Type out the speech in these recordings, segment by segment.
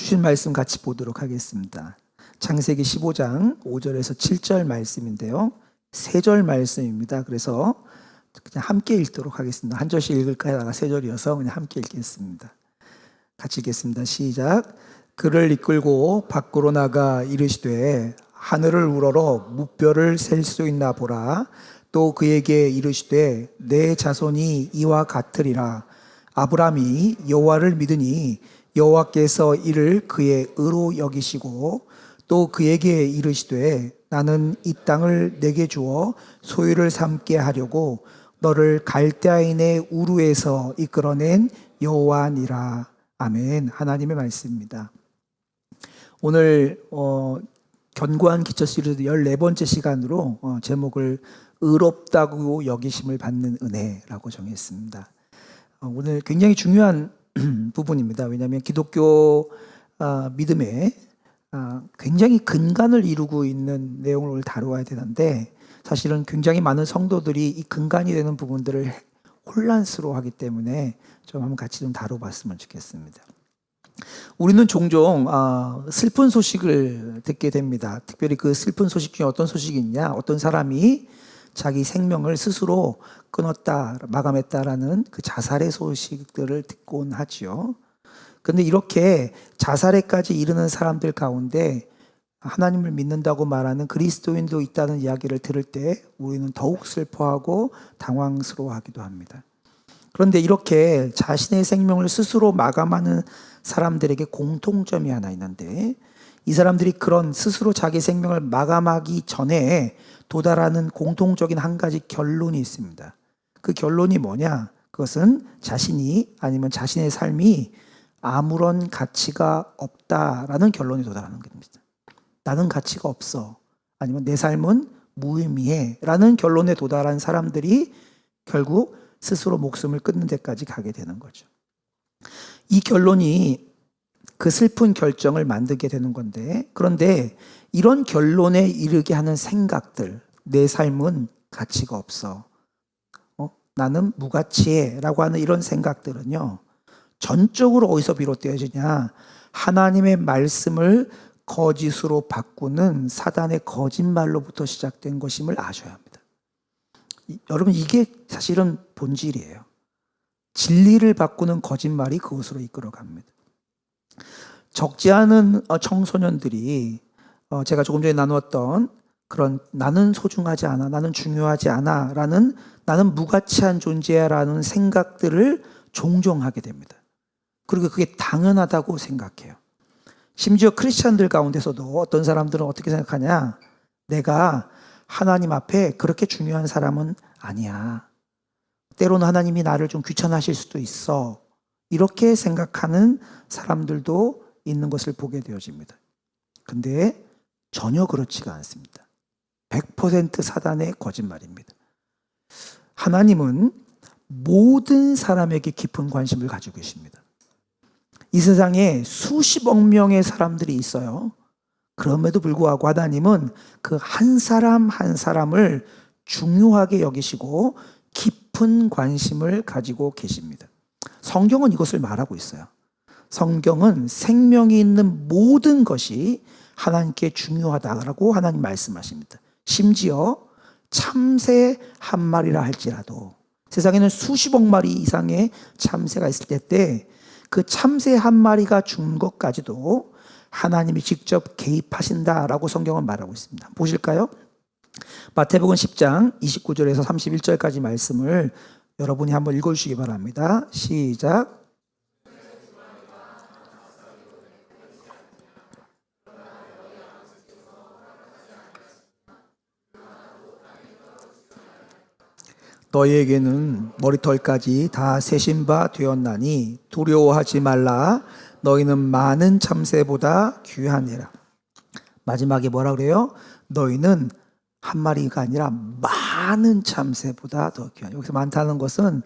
주신 말씀 같이 보도록 하겠습니다. 창세기 15장 5절에서 7절 말씀인데요. 3절 말씀입니다. 그래서 그냥 함께 읽도록 하겠습니다. 한 절씩 읽을까 하다가 3절이어서 그냥 함께 읽겠습니다. 같이 읽겠습니다. 시작. 그를 이끌고 밖으로 나가 이르시되 하늘을 우러러 무뼈를 셀 수 있나 보라. 또 그에게 이르시되 내 자손이 이와 같으리라. 아브람이 여호와를 믿으니 여호와께서 이를 그의 의로 여기시고 또 그에게 이르시되 나는 이 땅을 내게 주어 소유를 삼게 하려고 너를 갈대아인의 우르에서 이끌어낸 여호와니라. 아멘. 하나님의 말씀입니다. 오늘 견고한 기초 시리즈 14번째 시간으로 제목을 의롭다고 여기심을 받는 은혜라고 정했습니다. 오늘 굉장히 중요한 부분입니다. 왜냐하면 기독교 믿음에 굉장히 근간을 이루고 있는 내용을 오늘 다루어야 되는데, 사실은 굉장히 많은 성도들이 이 근간이 되는 부분들을 혼란스러워하기 때문에 좀 한번 같이 좀 다뤄봤으면 좋겠습니다. 우리는 종종 슬픈 소식을 듣게 됩니다. 특별히 그 슬픈 소식 중에 어떤 소식이 있냐, 어떤 사람이 자기 생명을 스스로 끊었다, 마감했다라는 그 자살의 소식들을 듣곤 하지요. 그런데 이렇게 자살에까지 이르는 사람들 가운데 하나님을 믿는다고 말하는 그리스도인도 있다는 이야기를 들을 때 우리는 더욱 슬퍼하고 당황스러워하기도 합니다. 그런데 이렇게 자신의 생명을 스스로 마감하는 사람들에게 공통점이 하나 있는데, 이 사람들이 그런 스스로 자기 생명을 마감하기 전에 도달하는 공통적인 한 가지 결론이 있습니다. 그 결론이 뭐냐? 그것은 자신이, 아니면 자신의 삶이 아무런 가치가 없다라는 결론에 도달하는 겁니다. 나는 가치가 없어, 아니면 내 삶은 무의미해 라는 결론에 도달한 사람들이 결국 스스로 목숨을 끊는 데까지 가게 되는 거죠. 이 결론이 그 슬픈 결정을 만들게 되는 건데, 그런데 이런 결론에 이르게 하는 생각들, 내 삶은 가치가 없어, 나는 무가치해 라고 하는 이런 생각들은요, 전적으로 어디서 비롯되어지냐? 하나님의 말씀을 거짓으로 바꾸는 사단의 거짓말로부터 시작된 것임을 아셔야 합니다. 여러분, 이게 사실은 본질이에요. 진리를 바꾸는 거짓말이 그것으로 이끌어갑니다. 적지 않은 청소년들이 제가 조금 전에 나누었던 그런 나는 소중하지 않아, 나는 중요하지 않아 라는, 나는 무가치한 존재야 라는 생각들을 종종 하게 됩니다. 그리고 그게 당연하다고 생각해요. 심지어 크리스찬들 가운데서도 어떤 사람들은 어떻게 생각하냐? 내가 하나님 앞에 그렇게 중요한 사람은 아니야. 때로는 하나님이 나를 좀 귀찮아하실 수도 있어. 이렇게 생각하는 사람들도 있는 것을 보게 되어집니다. 근데 전혀 그렇지가 않습니다. 100% 사단의 거짓말입니다. 하나님은 모든 사람에게 깊은 관심을 가지고 계십니다. 이 세상에 수십억 명의 사람들이 있어요. 그럼에도 불구하고 하나님은 그 한 사람 한 사람을 중요하게 여기시고 깊은 관심을 가지고 계십니다. 성경은 이것을 말하고 있어요. 성경은 생명이 있는 모든 것이 하나님께 중요하다고 하나님 말씀하십니다. 심지어 참새 한 마리라 할지라도, 세상에는 수십억 마리 이상의 참새가 있을 때 그 참새 한 마리가 죽는 것까지도 하나님이 직접 개입하신다라고 성경은 말하고 있습니다. 보실까요? 마태복음 10장 29절에서 31절까지 말씀을 여러분이 한번 읽어주시기 바랍니다. 시작. 너희에게는 머리털까지 다 세신 바 되었나니 두려워하지 말라. 너희는 많은 참새보다 귀하니라. 마지막에 뭐라 그래요? 너희는 한 마리가 아니라 많은 참새보다 더 귀하니. 여기서 많다는 것은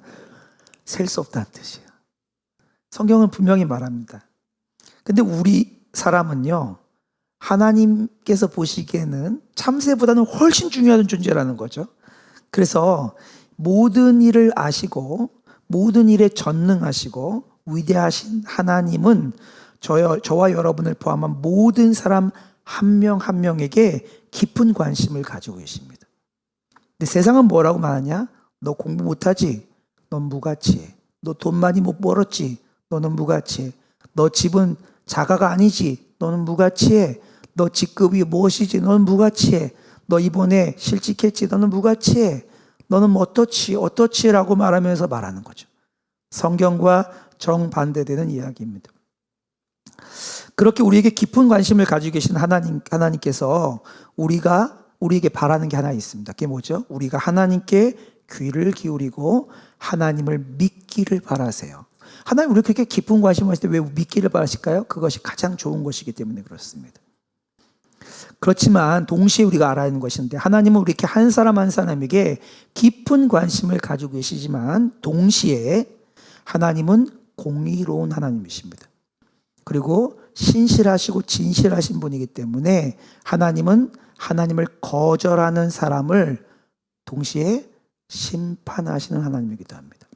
셀 수 없다는 뜻이에요. 성경은 분명히 말합니다. 근데 우리 사람은요, 하나님께서 보시기에는 참새보다는 훨씬 중요한 존재라는 거죠. 그래서 모든 일을 아시고 모든 일에 전능하시고 위대하신 하나님은 저와 여러분을 포함한 모든 사람 한 명 한 명에게 깊은 관심을 가지고 계십니다. 근데 세상은 뭐라고 말하냐? 너 공부 못하지? 넌 무가치해. 너 돈 많이 못 벌었지? 너는 무가치해. 너 집은 자가가 아니지? 너는 무가치해. 너 직급이 무엇이지? 너는 무가치해. 너 이번에 실직했지? 너는 무가치해. 너는 어떻지? 라고 말하면서 말하는 거죠. 성경과 정반대되는 이야기입니다. 그렇게 우리에게 깊은 관심을 가지고 계신 하나님께서 우리에게 바라는 게 하나 있습니다. 그게 뭐죠? 우리가 하나님께 귀를 기울이고 하나님을 믿기를 바라세요. 하나님 우리 그렇게 깊은 관심을 가질 때 왜 믿기를 바라실까요? 그것이 가장 좋은 것이기 때문에 그렇습니다. 그렇지만 동시에 우리가 알아야 하는 것인데 하나님은 우리 이렇게 한 사람 한 사람에게 깊은 관심을 가지고 계시지만 동시에 하나님은 공의로운 하나님이십니다. 그리고 신실하시고 진실하신 분이기 때문에 하나님은 하나님을 거절하는 사람을 동시에 심판하시는 하나님이기도 합니다.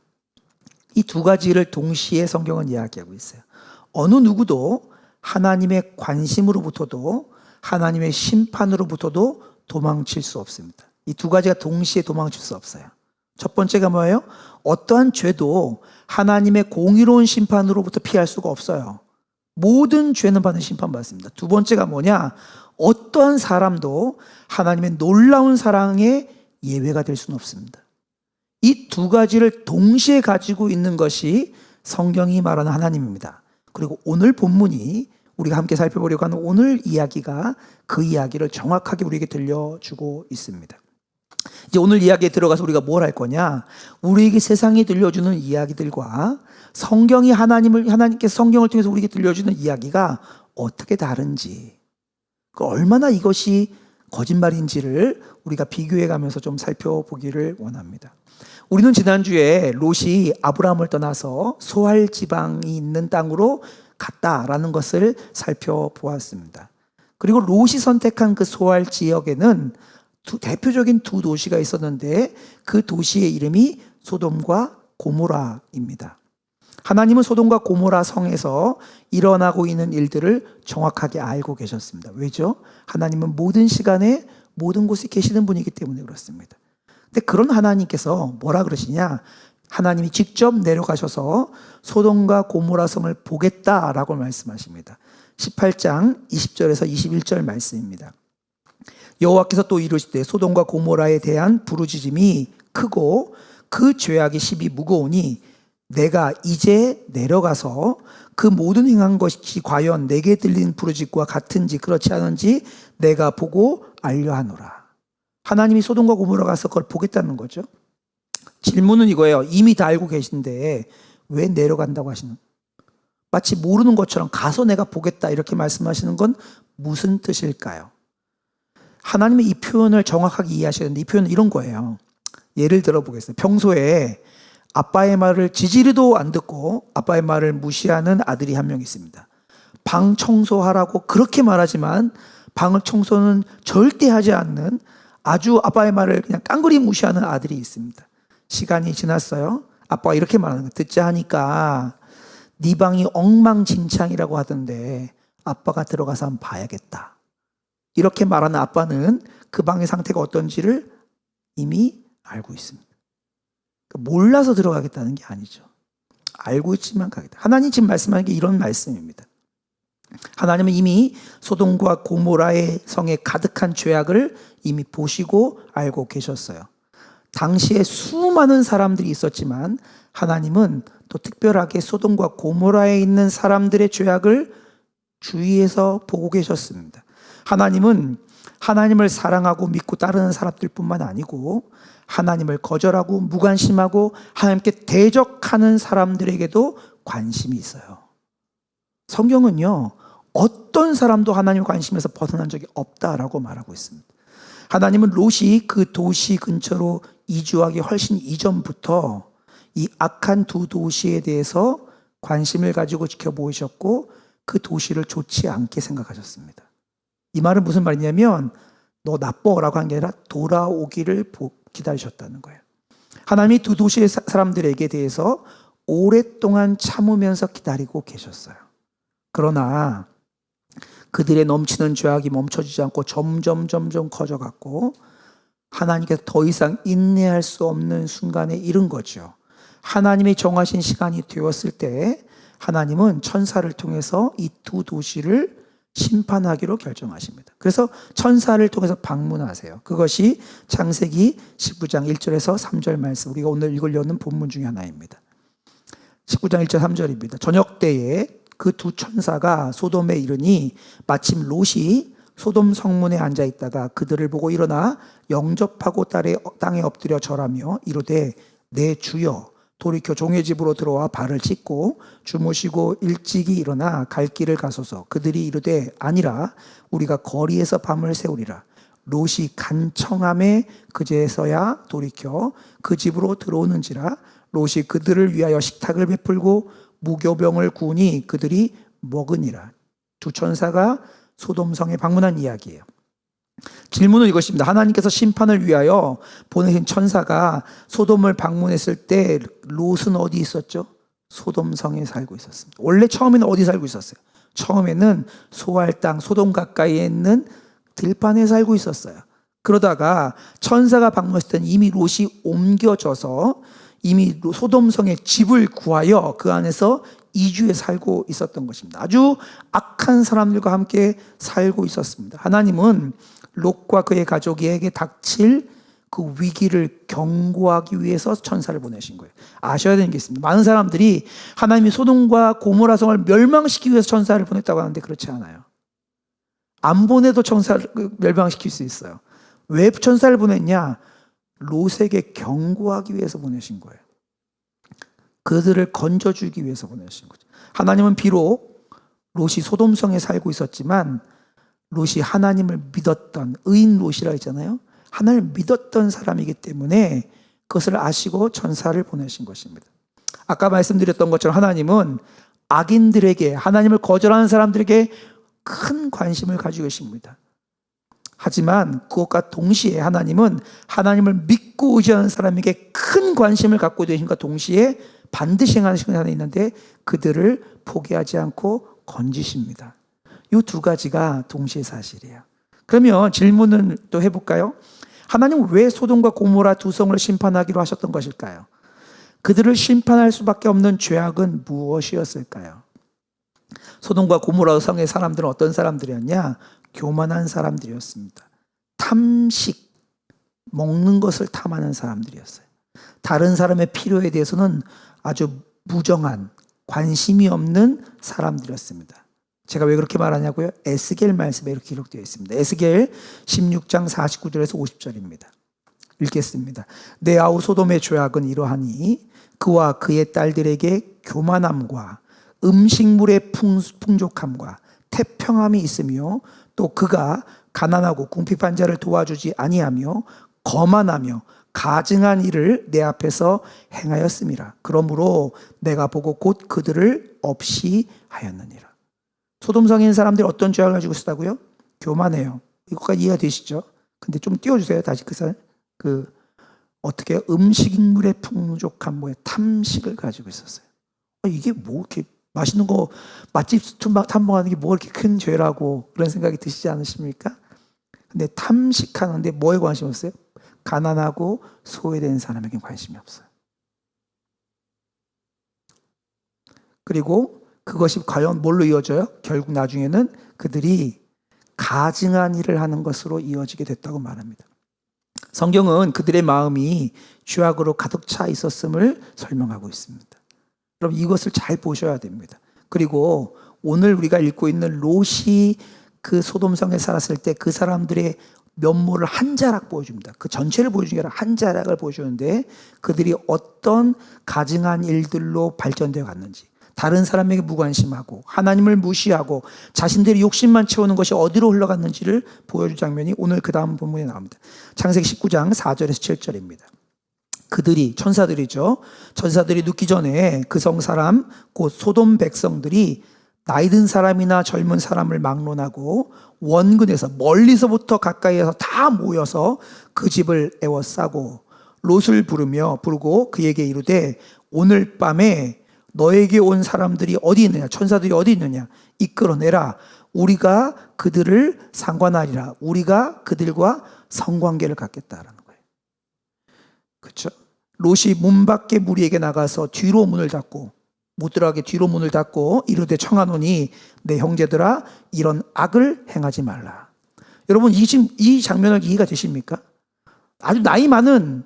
이 두 가지를 동시에 성경은 이야기하고 있어요. 어느 누구도 하나님의 관심으로부터도 하나님의 심판으로부터도 도망칠 수 없습니다. 이 두 가지가 동시에 도망칠 수 없어요. 첫 번째가 뭐예요? 어떠한 죄도 하나님의 공의로운 심판으로부터 피할 수가 없어요. 모든 죄는 반드시 심판받습니다. 두 번째가 뭐냐? 어떠한 사람도 하나님의 놀라운 사랑에 예외가 될 수는 없습니다. 이 두 가지를 동시에 가지고 있는 것이 성경이 말하는 하나님입니다. 그리고 오늘 본문이 우리가 함께 살펴보려고 하는 오늘 이야기가 그 이야기를 정확하게 우리에게 들려주고 있습니다. 이제 오늘 이야기에 들어가서 우리가 뭘 할 거냐? 우리에게 세상이 들려주는 이야기들과 하나님께서 성경을 통해서 우리에게 들려주는 이야기가 어떻게 다른지, 얼마나 이것이 거짓말인지를 우리가 비교해 가면서 좀 살펴보기를 원합니다. 우리는 지난주에 롯이 아브라함을 떠나서 소할 지방이 있는 땅으로 갔다라는 것을 살펴보았습니다. 그리고 롯이 선택한 그 소할 지역에는 대표적인 두 도시가 있었는데 그 도시의 이름이 소돔과 고모라입니다. 하나님은 소돔과 고모라 성에서 일어나고 있는 일들을 정확하게 알고 계셨습니다. 왜죠? 하나님은 모든 시간에 모든 곳에 계시는 분이기 때문에 그렇습니다. 근데 그런 하나님께서 뭐라 그러시냐? 하나님이 직접 내려가셔서 소돔과 고모라 성을 보겠다라고 말씀하십니다. 18장 20절에서 21절 말씀입니다. 여호와께서 또 이르시되 소돔과 고모라에 대한 부르짖음이 크고 그 죄악의 십이 무거우니 내가 이제 내려가서 그 모든 행한 것이 과연 내게 들린 부르짖과 같은지 그렇지 않은지 내가 보고 알려하노라. 하나님이 소돔과 고모라 가서 그걸 보겠다는 거죠. 질문은 이거예요. 이미 다 알고 계신데 왜 내려간다고 하시는? 마치 모르는 것처럼 가서 내가 보겠다 이렇게 말씀하시는 건 무슨 뜻일까요? 하나님의 이 표현을 정확하게 이해하셔야 되는데 이 표현은 이런 거예요. 예를 들어 보겠습니다. 평소에 아빠의 말을 지지리도 안 듣고 아빠의 말을 무시하는 아들이 한 명 있습니다. 방 청소하라고 그렇게 말하지만 방을 청소는 절대 하지 않는 아주 아빠의 말을 그냥 깡그리 무시하는 아들이 있습니다. 시간이 지났어요. 아빠가 이렇게 말하는 거예요. 듣자 하니까 네 방이 엉망진창이라고 하던데 아빠가 들어가서 한번 봐야겠다. 이렇게 말하는 아빠는 그 방의 상태가 어떤지를 이미 알고 있습니다. 몰라서 들어가겠다는 게 아니죠. 알고 있지만 가겠다. 하나님 지금 말씀하는 게 이런 말씀입니다. 하나님은 이미 소돔과 고모라의 성에 가득한 죄악을 이미 보시고 알고 계셨어요. 당시에 수많은 사람들이 있었지만 하나님은 또 특별하게 소돔과 고모라에 있는 사람들의 죄악을 주위에서 보고 계셨습니다. 하나님은 하나님을 사랑하고 믿고 따르는 사람들뿐만 아니고 하나님을 거절하고 무관심하고 하나님께 대적하는 사람들에게도 관심이 있어요. 성경은요, 어떤 사람도 하나님의 관심에서 벗어난 적이 없다라고 말하고 있습니다. 하나님은 롯이 그 도시 근처로 이주하기 훨씬 이전부터 이 악한 두 도시에 대해서 관심을 가지고 지켜보셨고 그 도시를 좋지 않게 생각하셨습니다. 이 말은 무슨 말이냐면 너 나빠라고 한 게 아니라 돌아오기를 기다리셨다는 거예요. 하나님이 두 도시의 사람들에게 대해서 오랫동안 참으면서 기다리고 계셨어요. 그러나 그들의 넘치는 죄악이 멈춰지지 않고 점점 커져갔고 하나님께서 더 이상 인내할 수 없는 순간에 이른 거죠. 하나님의 정하신 시간이 되었을 때 하나님은 천사를 통해서 이 두 도시를 심판하기로 결정하십니다. 그래서 천사를 통해서 방문하세요. 그것이 창세기 19장 1절에서 3절 말씀, 우리가 오늘 읽으려는 본문 중에 하나입니다. 19장 1절 3절입니다. 저녁 때에 그 두 천사가 소돔에 이르니 마침 롯이 소돔 성문에 앉아 있다가 그들을 보고 일어나 영접하고 땅에 엎드려 절하며 이르되 내 주여 돌이켜 종의 집으로 들어와 발을 씻고 주무시고 일찍이 일어나 갈 길을 가소서. 그들이 이르되 아니라 우리가 거리에서 밤을 새우리라. 롯이 간청함에 그제서야 돌이켜 그 집으로 들어오는지라. 롯이 그들을 위하여 식탁을 베풀고 무교병을 구우니 그들이 먹으니라. 두 천사가 소돔성에 방문한 이야기예요. 질문은 이것입니다. 하나님께서 심판을 위하여 보내신 천사가 소돔을 방문했을 때 롯은 어디 있었죠? 소돔성에 살고 있었습니다. 원래 처음에는 어디 살고 있었어요? 처음에는 소알 땅 소돔 가까이에 있는 들판에 살고 있었어요. 그러다가 천사가 방문했을 때는 이미 롯이 옮겨져서 이미 소돔성에 집을 구하여 그 안에서 이주해 살고 있었던 것입니다. 아주 악한 사람들과 함께 살고 있었습니다. 하나님은 롯과 그의 가족에게 닥칠 그 위기를 경고하기 위해서 천사를 보내신 거예요. 아셔야 되는 게 있습니다. 많은 사람들이 하나님이 소돔과 고모라 성을 멸망시키기 위해서 천사를 보냈다고 하는데 그렇지 않아요. 안 보내도 천사를 멸망시킬 수 있어요. 왜 천사를 보냈냐? 롯에게 경고하기 위해서 보내신 거예요. 그들을 건져주기 위해서 보내신 거죠. 하나님은 비록 롯이 소돔성에 살고 있었지만 롯이 하나님을 믿었던 의인 롯이라 했잖아요. 하나님을 믿었던 사람이기 때문에 그것을 아시고 천사를 보내신 것입니다. 아까 말씀드렸던 것처럼 하나님은 악인들에게, 하나님을 거절하는 사람들에게 큰 관심을 가지고 계십니다. 하지만 그것과 동시에 하나님은 하나님을 믿고 의지하는 사람에게 큰 관심을 갖고 계신과 동시에 반드시 행하는 시간이 하나 있는데 그들을 포기하지 않고 건지십니다. 이 두 가지가 동시에 사실이에요. 그러면 질문을 또 해볼까요? 하나님은 왜 소돔과 고모라 두 성을 심판하기로 하셨던 것일까요? 그들을 심판할 수밖에 없는 죄악은 무엇이었을까요? 소돔과 고모라 성의 사람들은 어떤 사람들이었냐? 교만한 사람들이었습니다. 탐식, 먹는 것을 탐하는 사람들이었어요. 다른 사람의 필요에 대해서는 아주 무정한, 관심이 없는 사람들이었습니다. 제가 왜 그렇게 말하냐고요? 에스겔 말씀에 이렇게 기록되어 있습니다. 에스겔 16장 49절에서 50절입니다. 읽겠습니다. 내 아우 소돔의 죄악은 이러하니 그와 그의 딸들에게 교만함과 음식물의 풍족함과 태평함이 있으며 또 그가 가난하고 궁핍한 자를 도와주지 아니하며 거만하며 가증한 일을 내 앞에서 행하였음이라. 그러므로 내가 보고 곧 그들을 없이 하였느니라. 소돔성에 있는 사람들이 어떤 죄악을 가지고 있었다고요? 교만해요. 이것까지 이해가 되시죠? 근데 좀 띄워주세요. 다시 어떻게 음식물의 풍족한 뭐에 탐식을 가지고 있었어요. 이게 뭐 이렇게 맛있는 거 맛집 탐방하는 게 뭐 이렇게 큰 죄라고 그런 생각이 드시지 않으십니까? 근데 탐식하는데 뭐에 관심이 없어요? 가난하고 소외된 사람에게 관심이 없어요. 그리고 그것이 과연 뭘로 이어져요? 결국 나중에는 그들이 가증한 일을 하는 것으로 이어지게 됐다고 말합니다. 성경은 그들의 마음이 죄악으로 가득 차 있었음을 설명하고 있습니다. 여러분 이것을 잘 보셔야 됩니다. 그리고 오늘 우리가 읽고 있는 롯이 그 소돔성에 살았을 때 그 사람들의 면모를 한 자락 보여줍니다. 그 전체를 보여주는 게 아니라 한 자락을 보여주는데 그들이 어떤 가증한 일들로 발전되어 갔는지, 다른 사람에게 무관심하고 하나님을 무시하고 자신들의 욕심만 채우는 것이 어디로 흘러갔는지를 보여줄 장면이 오늘 그 다음 본문에 나옵니다. 창세기 19장 4절에서 7절입니다. 그들이, 천사들이죠. 천사들이 눕기 전에 그 성 사람 곧 소돔 백성들이 나이 든 사람이나 젊은 사람을 막론하고 원근에서 멀리서부터 가까이에서 다 모여서 그 집을 에워싸고 롯을 부르고 그에게 이르되 오늘 밤에 너에게 온 사람들이 어디 있느냐? 천사들이 어디 있느냐? 이끌어내라. 우리가 그들을 상관하리라. 우리가 그들과 성관계를 갖겠다라는 거예요. 그렇죠? 롯이 문 밖에 무리에게 나가서 뒤로 문을 닫고 못 들어가게 뒤로 문을 닫고 이르되 청하노니 내 형제들아 이런 악을 행하지 말라. 여러분 이 장면을 이해가 되십니까? 아주 나이 많은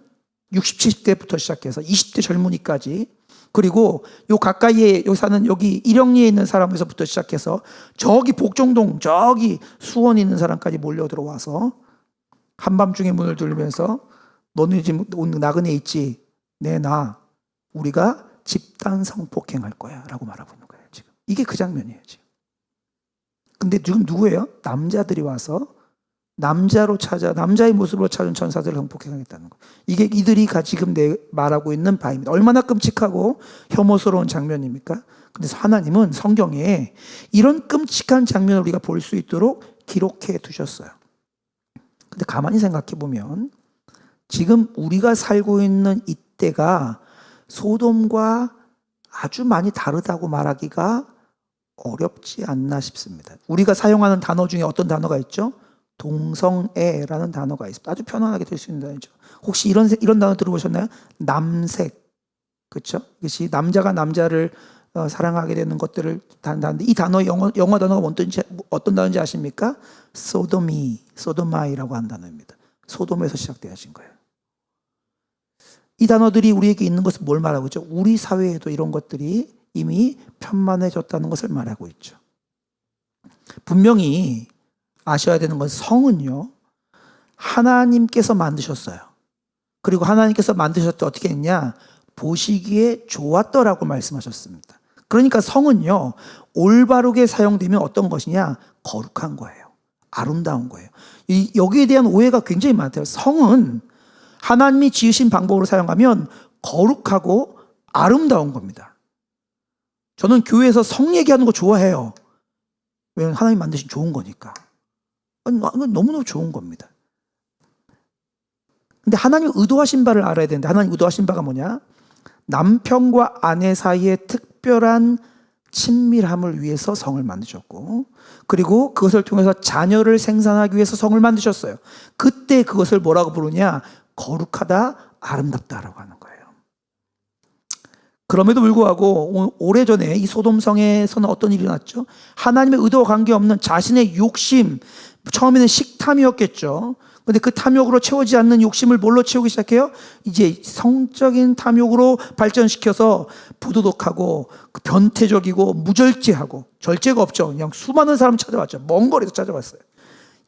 60, 70대부터 시작해서 20대 젊은이까지 그리고 요 가까이에 여기 사는 여기 일영리에 있는 사람에서부터 시작해서 저기 복정동 저기 수원에 있는 사람까지 몰려 들어와서 한밤중에 문을 두르면서 너는 지금 나그네 있지? 네, 나 우리가 집단 성폭행할 거야 라고 말하고 있는 거예요. 지금 이게 그 장면이에요. 지금. 근데 지금 누구예요? 남자들이 와서 남자의 모습으로 찾은 천사들을 성폭행하겠다는 거예요. 이게 이들이 지금 말하고 있는 바입니다. 얼마나 끔찍하고 혐오스러운 장면입니까? 근데 하나님은 성경에 이런 끔찍한 장면을 우리가 볼 수 있도록 기록해 두셨어요. 근데 가만히 생각해 보면 지금 우리가 살고 있는 이때가 소돔과 아주 많이 다르다고 말하기가 어렵지 않나 싶습니다. 우리가 사용하는 단어 중에 어떤 단어가 있죠? 동성애라는 단어가 있습니다. 아주 편안하게 될 수 있는 단어죠. 혹시 이런 단어 들어보셨나요? 남색. 그렇죠? 이것이 남자가 남자를 사랑하게 되는 것들을 단다는데 이 단어 영어 단어가 어떤 단어인지 아십니까? 소도마이라고 하는 단어입니다. 소돔에서 시작되어진 거예요. 이 단어들이 우리에게 있는 것은 뭘 말하고 있죠? 우리 사회에도 이런 것들이 이미 편만해졌다는 것을 말하고 있죠. 분명히 아셔야 되는 건 성은요, 하나님께서 만드셨어요. 그리고 하나님께서 만드셨을 때 어떻게 했냐? 보시기에 좋았더라고 말씀하셨습니다. 그러니까 성은요, 올바르게 사용되면 어떤 것이냐? 거룩한 거예요. 아름다운 거예요. 여기에 대한 오해가 굉장히 많대요. 성은 하나님이 지으신 방법으로 사용하면 거룩하고 아름다운 겁니다. 저는 교회에서 성 얘기하는 거 좋아해요. 왜냐하면 하나님 만드신 좋은 거니까. 너무너무 좋은 겁니다. 근데 하나님 의도하신 바를 알아야 되는데 하나님 의도하신 바가 뭐냐? 남편과 아내 사이에 특별한 친밀함을 위해서 성을 만드셨고 그리고 그것을 통해서 자녀를 생산하기 위해서 성을 만드셨어요. 그때 그것을 뭐라고 부르냐? 거룩하다, 아름답다라고 하는 거예요. 그럼에도 불구하고 오래전에 이 소돔성에서는 어떤 일이 났죠? 하나님의 의도와 관계없는 자신의 욕심, 처음에는 식탐이었겠죠. 그런데 그 탐욕으로 채워지지 않는 욕심을 뭘로 채우기 시작해요? 이제 성적인 탐욕으로 발전시켜서 부도덕하고 변태적이고 무절제하고 절제가 없죠. 그냥 수많은 사람 찾아왔죠. 먼 거리에서 찾아왔어요.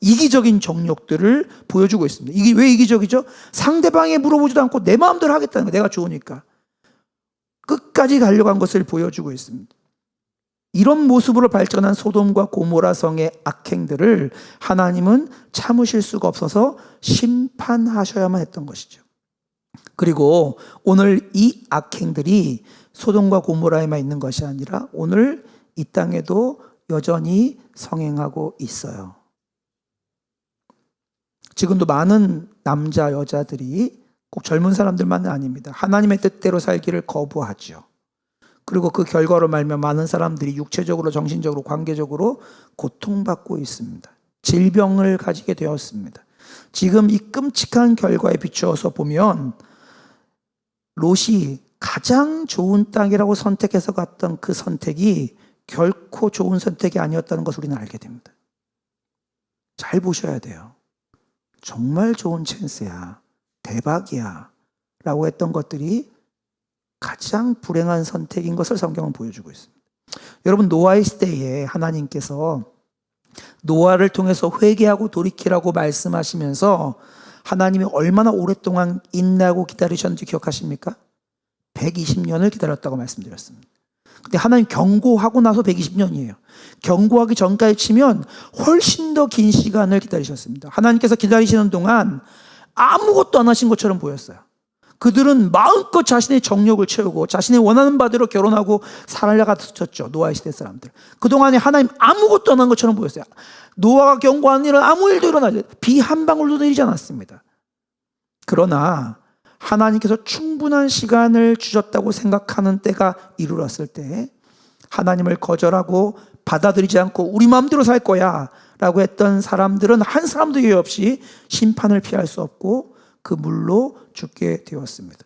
이기적인 정욕들을 보여주고 있습니다. 이게 왜 이기적이죠? 상대방에 물어보지도 않고 내 마음대로 하겠다는 거예요. 내가 좋으니까. 끝까지 가려고 한 것을 보여주고 있습니다. 이런 모습으로 발전한 소돔과 고모라 성의 악행들을 하나님은 참으실 수가 없어서 심판하셔야만 했던 것이죠. 그리고 오늘 이 악행들이 소돔과 고모라에만 있는 것이 아니라 오늘 이 땅에도 여전히 성행하고 있어요. 지금도 많은 남자, 여자들이 꼭 젊은 사람들만은 아닙니다. 하나님의 뜻대로 살기를 거부하죠. 그리고 그 결과로 말미암아 많은 사람들이 육체적으로, 정신적으로, 관계적으로 고통받고 있습니다. 질병을 가지게 되었습니다. 지금 이 끔찍한 결과에 비추어서 보면 롯이 가장 좋은 땅이라고 선택해서 갔던 그 선택이 결코 좋은 선택이 아니었다는 것을 우리는 알게 됩니다. 잘 보셔야 돼요. 정말 좋은 찬스야, 대박이야 라고 했던 것들이 가장 불행한 선택인 것을 성경은 보여주고 있습니다. 여러분, 노아의 시대에 하나님께서 노아를 통해서 회개하고 돌이키라고 말씀하시면서 하나님이 얼마나 오랫동안 인내하고 기다리셨는지 기억하십니까? 120년을 기다렸다고 말씀드렸습니다. 근데 하나님 경고하고 나서 120년이에요. 경고하기 전까지 치면 훨씬 더 긴 시간을 기다리셨습니다. 하나님께서 기다리시는 동안 아무것도 안 하신 것처럼 보였어요. 그들은 마음껏 자신의 정욕을 채우고 자신의 원하는 바대로 결혼하고 살아가셨죠. 노아의 시대 사람들. 그동안에 하나님 아무것도 안 한 것처럼 보였어요. 노아가 경고하는 일은 아무 일도 일어나지, 비 한 방울도 내리지 않았습니다. 그러나 하나님께서 충분한 시간을 주셨다고 생각하는 때가 이르렀을 때 하나님을 거절하고 받아들이지 않고 우리 마음대로 살 거야 라고 했던 사람들은 한 사람도 예외 없이 심판을 피할 수 없고 그 물로 죽게 되었습니다.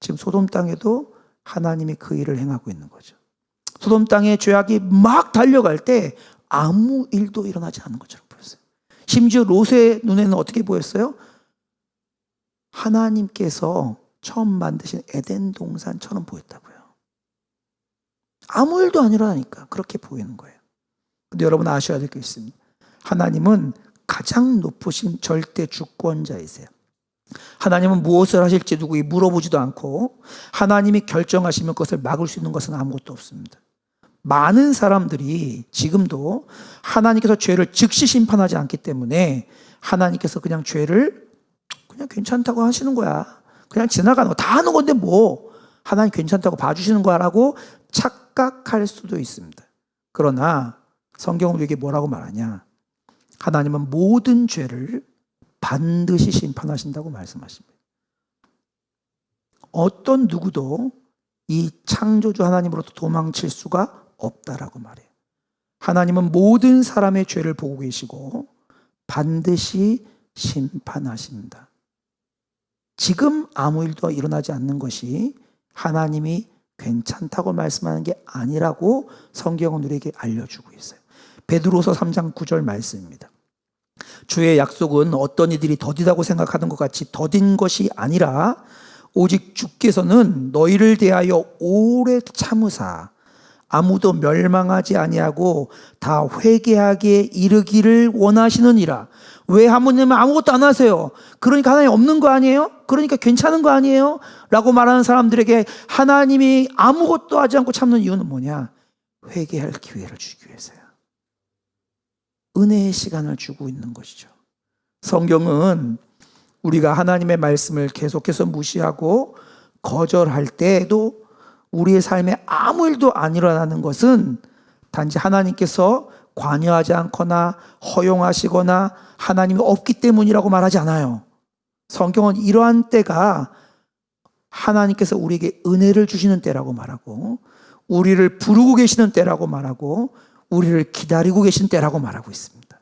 지금 소돔 땅에도 하나님이 그 일을 행하고 있는 거죠. 소돔 땅에 죄악이 막 달려갈 때 아무 일도 일어나지 않는 것처럼 보였어요. 심지어 롯의 눈에는 어떻게 보였어요? 하나님께서 처음 만드신 에덴 동산처럼 보였다고요. 아무 일도 안 일어나니까 그렇게 보이는 거예요. 근데 여러분 아셔야 될 게 있습니다. 하나님은 가장 높으신 절대 주권자이세요. 하나님은 무엇을 하실지 누구에게 물어보지도 않고 하나님이 결정하시면 그것을 막을 수 있는 것은 아무것도 없습니다. 많은 사람들이 지금도 하나님께서 죄를 즉시 심판하지 않기 때문에 하나님께서 그냥 죄를 그냥 괜찮다고 하시는 거야. 그냥 지나가는 거 다 하는 건데 뭐 하나님 괜찮다고 봐주시는 거야 라고 착각할 수도 있습니다. 그러나 성경은 우리에게 뭐라고 말하냐? 하나님은 모든 죄를 반드시 심판하신다고 말씀하십니다. 어떤 누구도 이 창조주 하나님으로부터 도망칠 수가 없다라고 말해요. 하나님은 모든 사람의 죄를 보고 계시고 반드시 심판하십니다. 지금 아무 일도 일어나지 않는 것이 하나님이 괜찮다고 말씀하는 게 아니라고 성경은 우리에게 알려주고 있어요. 베드로서 3장 9절 말씀입니다. 주의 약속은 어떤 이들이 더디다고 생각하는 것 같이 더딘 것이 아니라 오직 주께서는 너희를 대하여 오래 참으사 아무도 멸망하지 아니하고 다 회개하게 이르기를 원하시느니라. 왜 하느님은 아무것도 안 하세요? 그러니까 하나님 없는 거 아니에요? 그러니까 괜찮은 거 아니에요? 라고 말하는 사람들에게 하나님이 아무것도 하지 않고 참는 이유는 뭐냐? 회개할 기회를 주기 위해서요. 은혜의 시간을 주고 있는 것이죠. 성경은 우리가 하나님의 말씀을 계속해서 무시하고 거절할 때에도 우리의 삶에 아무 일도 안 일어나는 것은 단지 하나님께서 관여하지 않거나 허용하시거나 하나님이 없기 때문이라고 말하지 않아요. 성경은 이러한 때가 하나님께서 우리에게 은혜를 주시는 때라고 말하고 우리를 부르고 계시는 때라고 말하고 우리를 기다리고 계신 때라고 말하고 있습니다.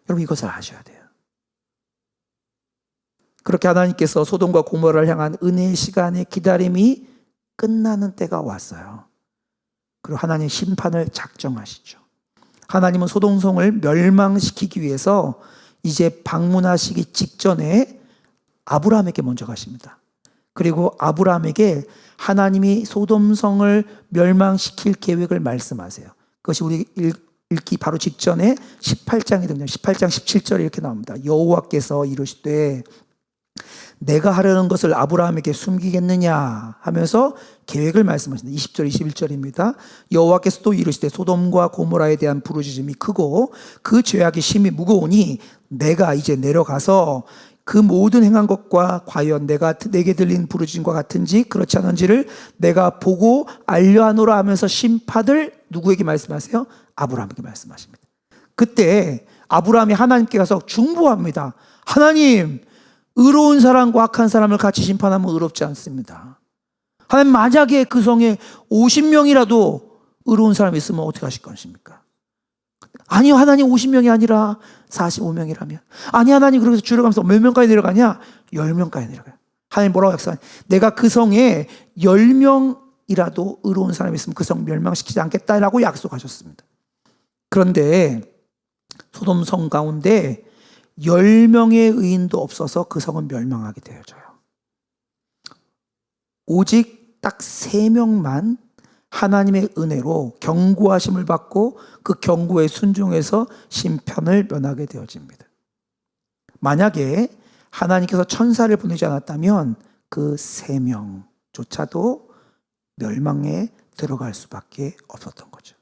여러분 이것을 아셔야 돼요. 그렇게 하나님께서 소돔과 고모라를 향한 은혜의 시간의 기다림이 끝나는 때가 왔어요. 그리고 하나님 심판을 작정하시죠. 하나님은 소돔성을 멸망시키기 위해서 이제 방문하시기 직전에 아브라함에게 먼저 가십니다. 그리고 아브라함에게 하나님이 소돔성을 멸망시킬 계획을 말씀하세요. 그것이 우리 읽기 바로 직전에 18장이 됩니다. 18장 17절에 이렇게 나옵니다. 여호와께서 이르시되 내가 하려는 것을 아브라함에게 숨기겠느냐 하면서 계획을 말씀하십니다. 20절 21절입니다. 여호와께서 또 이르시되 소돔과 고모라에 대한 부르짖음이 크고 그 죄악이 심히 무거우니 내가 이제 내려가서 그 모든 행한 것과 과연 내가 내게 들린 부르짖음과 같은지 그렇지 않은지를 내가 보고 알려하노라 하면서 심판을 누구에게 말씀하세요? 아브라함에게 말씀하십니다. 그때 아브라함이 하나님께 가서 중보합니다. 하나님, 의로운 사람과 악한 사람을 같이 심판하면 의롭지 않습니다. 하나님, 만약에 그 성에 50명이라도 의로운 사람이 있으면 어떻게 하실 것입니까? 아니요, 하나님 50명이 아니라 45명이라면. 아니, 하나님 그래서 줄여가면서 몇 명까지 내려가냐? 10명까지 내려가요. 하나님 뭐라고 약속하냐? 내가 그 성에 10명이라도 의로운 사람이 있으면 그 성 멸망시키지 않겠다라고 약속하셨습니다. 그런데 소돔 성 가운데 10명의 의인도 없어서 그 성은 멸망하게 되어져요. 오직 딱 3명만 하나님의 은혜로 경고하심을 받고 그 경고에 순종해서 심판을 면하게 되어집니다. 만약에 하나님께서 천사를 보내지 않았다면 그 3명조차도 멸망에 들어갈 수밖에 없었던 거죠.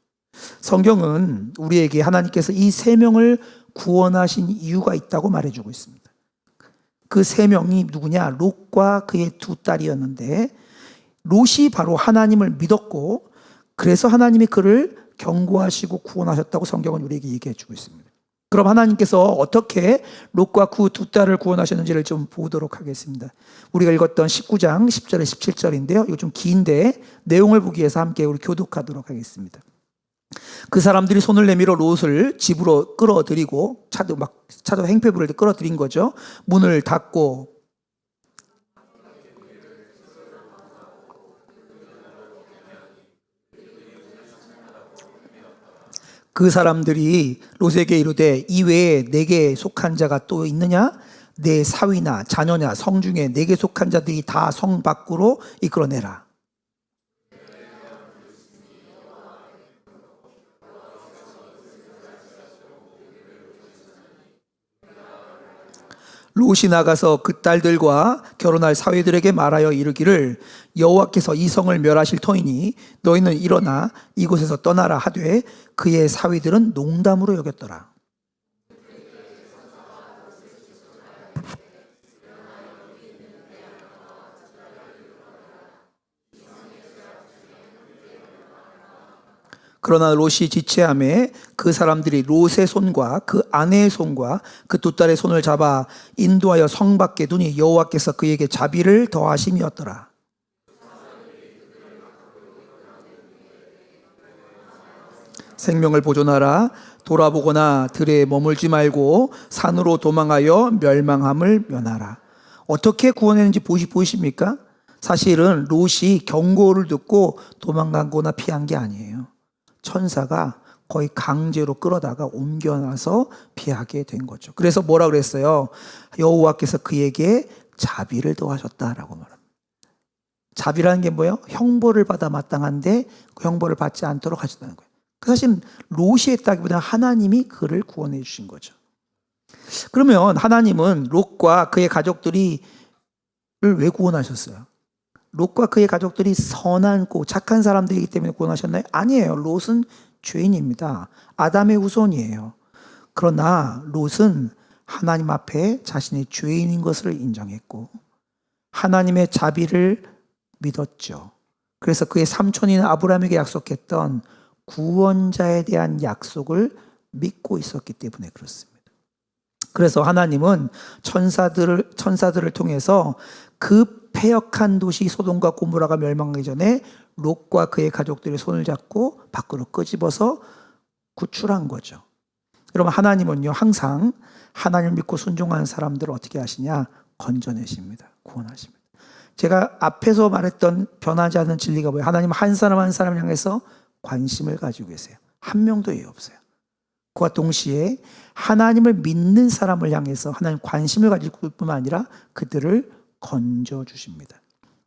성경은 우리에게 하나님께서 이 3명을 구원하신 이유가 있다고 말해주고 있습니다. 그 3명이 누구냐? 롯과 그의 2딸이었는데 롯이 바로 하나님을 믿었고 그래서 하나님이 그를 경고하시고 구원하셨다고 성경은 우리에게 얘기해 주고 있습니다. 그럼 하나님께서 어떻게 롯과 그 두 딸을 구원하셨는지를 좀 보도록 하겠습니다. 우리가 읽었던 19장 10절에 17절인데요. 이거 좀 긴데 내용을 보기 위해서 함께 우리 교독하도록 하겠습니다. 그 사람들이 손을 내밀어 롯을 집으로 끌어들이고 차도 행패 부를 때 끌어들인 거죠. 문을 닫고 그 사람들이 롯에게 이르되 이외에 내게 속한 자가 또 있느냐? 내 사위나 자녀냐 성 중에 내게 속한 자들이 다 성 밖으로 이끌어내라. 롯이 나가서 그 딸들과 결혼할 사위들에게 말하여 이르기를 여호와께서 이 성을 멸하실 터이니 너희는 일어나 이곳에서 떠나라 하되 그의 사위들은 농담으로 여겼더라. 그러나 롯이 지체함에 그 사람들이 롯의 손과 그 아내의 손과 그 두 딸의 손을 잡아 인도하여 성 밖에 두니 여호와께서 그에게 자비를 더하심이었더라. 생명을 보존하라. 돌아보거나 들에 머물지 말고 산으로 도망하여 멸망함을 면하라. 어떻게 구원했는지 보이십니까? 사실은 롯이 경고를 듣고 도망간 거나 피한 게 아니에요. 천사가 거의 강제로 끌어다가 옮겨놔서 피하게 된 거죠. 그래서 뭐라 그랬어요? 여호와께서 그에게 자비를 더하셨다라고 말합니다. 자비라는 게 뭐예요? 형벌을 받아 마땅한데 그 형벌을 받지 않도록 하셨다는 거예요. 사실 롯이 했다기보다 하나님이 그를 구원해 주신 거죠. 그러면 하나님은 롯과 그의 가족들이 왜 구원하셨어요? 롯과 그의 가족들이 선하고 착한 사람들이기 때문에 구원하셨나요? 아니에요. 롯은 죄인입니다. 아담의 후손이에요. 그러나 롯은 하나님 앞에 자신이 죄인인 것을 인정했고 하나님의 자비를 믿었죠. 그래서 그의 삼촌인 아브라함에게 약속했던 구원자에 대한 약속을 믿고 있었기 때문에 그렇습니다. 그래서 하나님은 천사들을 통해서 그 패역한 도시 소돔과 고모라가 멸망하기 전에 롯과 그의 가족들의 손을 잡고 밖으로 끄집어서 구출한 거죠. 여러분, 하나님은요 항상 하나님을 믿고 순종하는 사람들을 어떻게 하시냐? 건져내십니다. 구원하십니다. 제가 앞에서 말했던 변하지 않는 진리가 뭐예요? 하나님은 한 사람 한 사람을 향해서 관심을 가지고 계세요. 한 명도 예 없어요. 그와 동시에 하나님을 믿는 사람을 향해서 하나님 관심을 가지고 있을 뿐만 아니라 그들을 건져주십니다.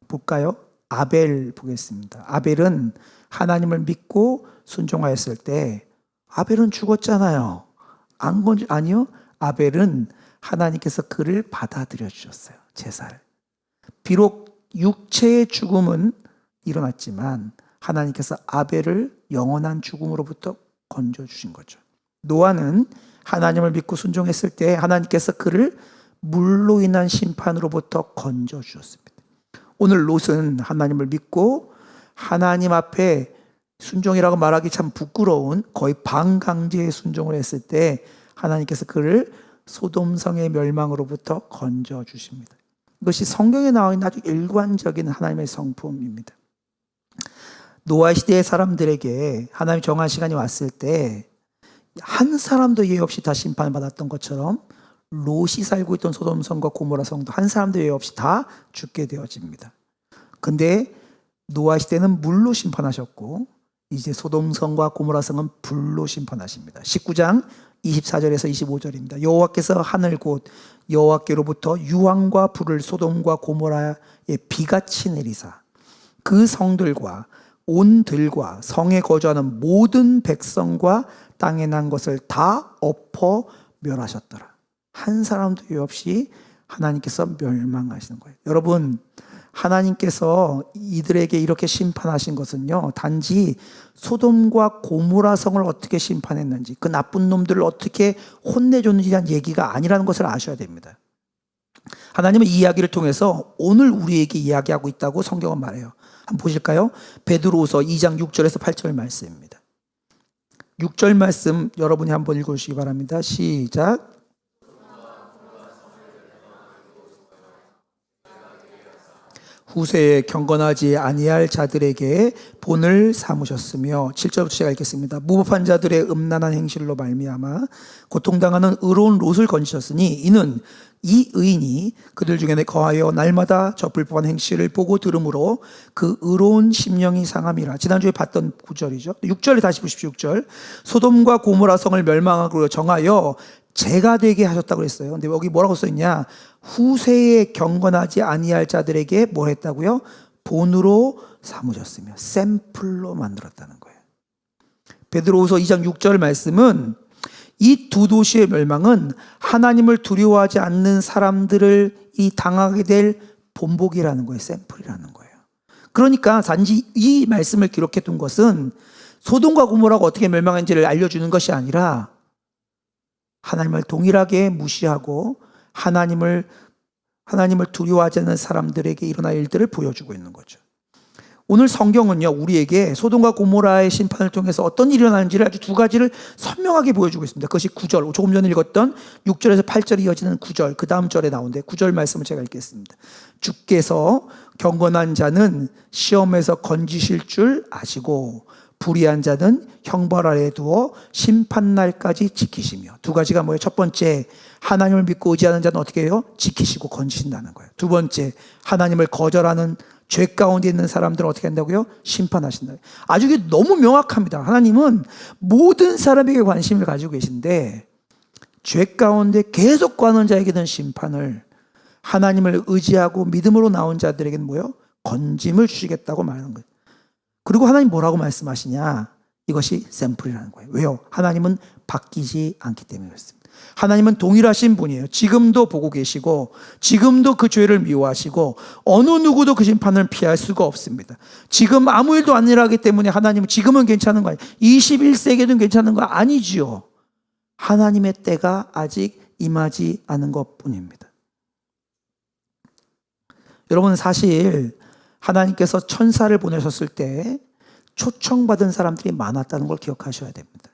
볼까요? 아벨 보겠습니다. 아벨은 하나님을 믿고 순종하였을 때 아벨은 죽었잖아요. 아니요. 아벨은 하나님께서 그를 받아들여 주셨어요. 제사를. 비록 육체의 죽음은 일어났지만 하나님께서 아벨을 영원한 죽음으로부터 건져주신 거죠. 노아는 하나님을 믿고 순종했을 때 하나님께서 그를 물로 인한 심판으로부터 건져주셨습니다. 오늘 롯은 하나님을 믿고 하나님 앞에 순종이라고 말하기 참 부끄러운 거의 반강제의 순종을 했을 때 하나님께서 그를 소돔성의 멸망으로부터 건져주십니다. 이것이 성경에 나와 있는 아주 일관적인 하나님의 성품입니다. 노아 시대의 사람들에게 하나님이 정한 시간이 왔을 때 한 사람도 예외 없이 다 심판을 받았던 것처럼 롯이 살고 있던 소돔성과 고모라 성도 한 사람도 예외 없이 다 죽게 되어집니다. 근데 노아 시대는 물로 심판하셨고 이제 소돔성과 고모라 성은 불로 심판하십니다. 19장 24절에서 25절입니다. 여호와께서 하늘 곧 여호와께로부터 유황과 불을 소돔과 고모라에 비같이 내리사 그 성들과 온 들과 성에 거주하는 모든 백성과 땅에 난 것을 다 엎어 멸하셨더라. 한 사람도 없이 하나님께서 멸망하시는 거예요. 여러분, 하나님께서 이들에게 이렇게 심판하신 것은요, 단지 소돔과 고모라 성을 어떻게 심판했는지, 그 나쁜 놈들을 어떻게 혼내줬는지에 대한 얘기가 아니라는 것을 아셔야 됩니다. 하나님은 이 이야기를 통해서 오늘 우리에게 이야기하고 있다고 성경은 말해요. 한번 보실까요? 베드로후서 2장 6절에서 8절 말씀입니다. 6절 말씀 여러분이 한번 읽어주시기 바랍니다. 시작. 후세에 경건하지 아니할 자들에게 본을 삼으셨으며 7절부터 제가 읽겠습니다. 무법한 자들의 음란한 행실로 말미암아 고통당하는 의로운 롯을 건지셨으니 이는 이 의인이 그들 중에 거하여 날마다 저 불법한 행실을 보고 들으므로 그 의로운 심령이 상함이라. 지난주에 봤던 9절이죠. 6절에 다시 보십시오. 6절. 소돔과 고모라 성을 멸망하고 정하여 죄가 되게 하셨다고 그랬어요. 근데 여기 뭐라고 써있냐? 후세에 경건하지 아니할 자들에게 뭘 했다고요? 본으로 삼으셨으며 샘플로 만들었다는 거예요. 베드로후서 2장 6절 말씀은 이 두 도시의 멸망은 하나님을 두려워하지 않는 사람들을 이 당하게 될 본보기라는 거예요. 샘플이라는 거예요. 그러니까 단지 이 말씀을 기록해 둔 것은 소돔과 고모라가 어떻게 멸망한지를 알려주는 것이 아니라 하나님을 동일하게 무시하고 하나님을 두려워하지 않는 사람들에게 일어날 일들을 보여주고 있는 거죠. 오늘 성경은요, 우리에게 소돔과 고모라의 심판을 통해서 어떤 일이 일어나는지를 아주 두 가지를 선명하게 보여주고 있습니다. 그것이 9절, 조금 전에 읽었던 6절에서 8절이 이어지는 9절, 그 다음 절에 나오는데 9절 말씀을 제가 읽겠습니다. 주께서 경건한 자는 시험에서 건지실 줄 아시고 불의한 자는 형벌 아래 두어 심판날까지 지키시며. 두 가지가 뭐예요? 첫 번째, 하나님을 믿고 의지하는 자는 어떻게 해요? 지키시고 건지신다는 거예요. 두 번째, 하나님을 거절하는 죄 가운데 있는 사람들은 어떻게 한다고요? 심판하신다. 아주 이게 너무 명확합니다. 하나님은 모든 사람에게 관심을 가지고 계신데 죄 가운데 계속 가는 자에게는 심판을, 하나님을 의지하고 믿음으로 나온 자들에게는 뭐예요? 건짐을 주시겠다고 말하는 거예요. 그리고 하나님 뭐라고 말씀하시냐? 이것이 샘플이라는 거예요. 왜요? 하나님은 바뀌지 않기 때문에 그렇습니다. 하나님은 동일하신 분이에요. 지금도 보고 계시고 지금도 그 죄를 미워하시고 어느 누구도 그 심판을 피할 수가 없습니다. 지금 아무 일도 안 일하기 때문에 하나님은 지금은 괜찮은 거 아니에요. 21세기에도 괜찮은 거 아니지요. 하나님의 때가 아직 임하지 않은 것뿐입니다. 여러분, 사실 하나님께서 천사를 보내셨을 때 초청받은 사람들이 많았다는 걸 기억하셔야 됩니다.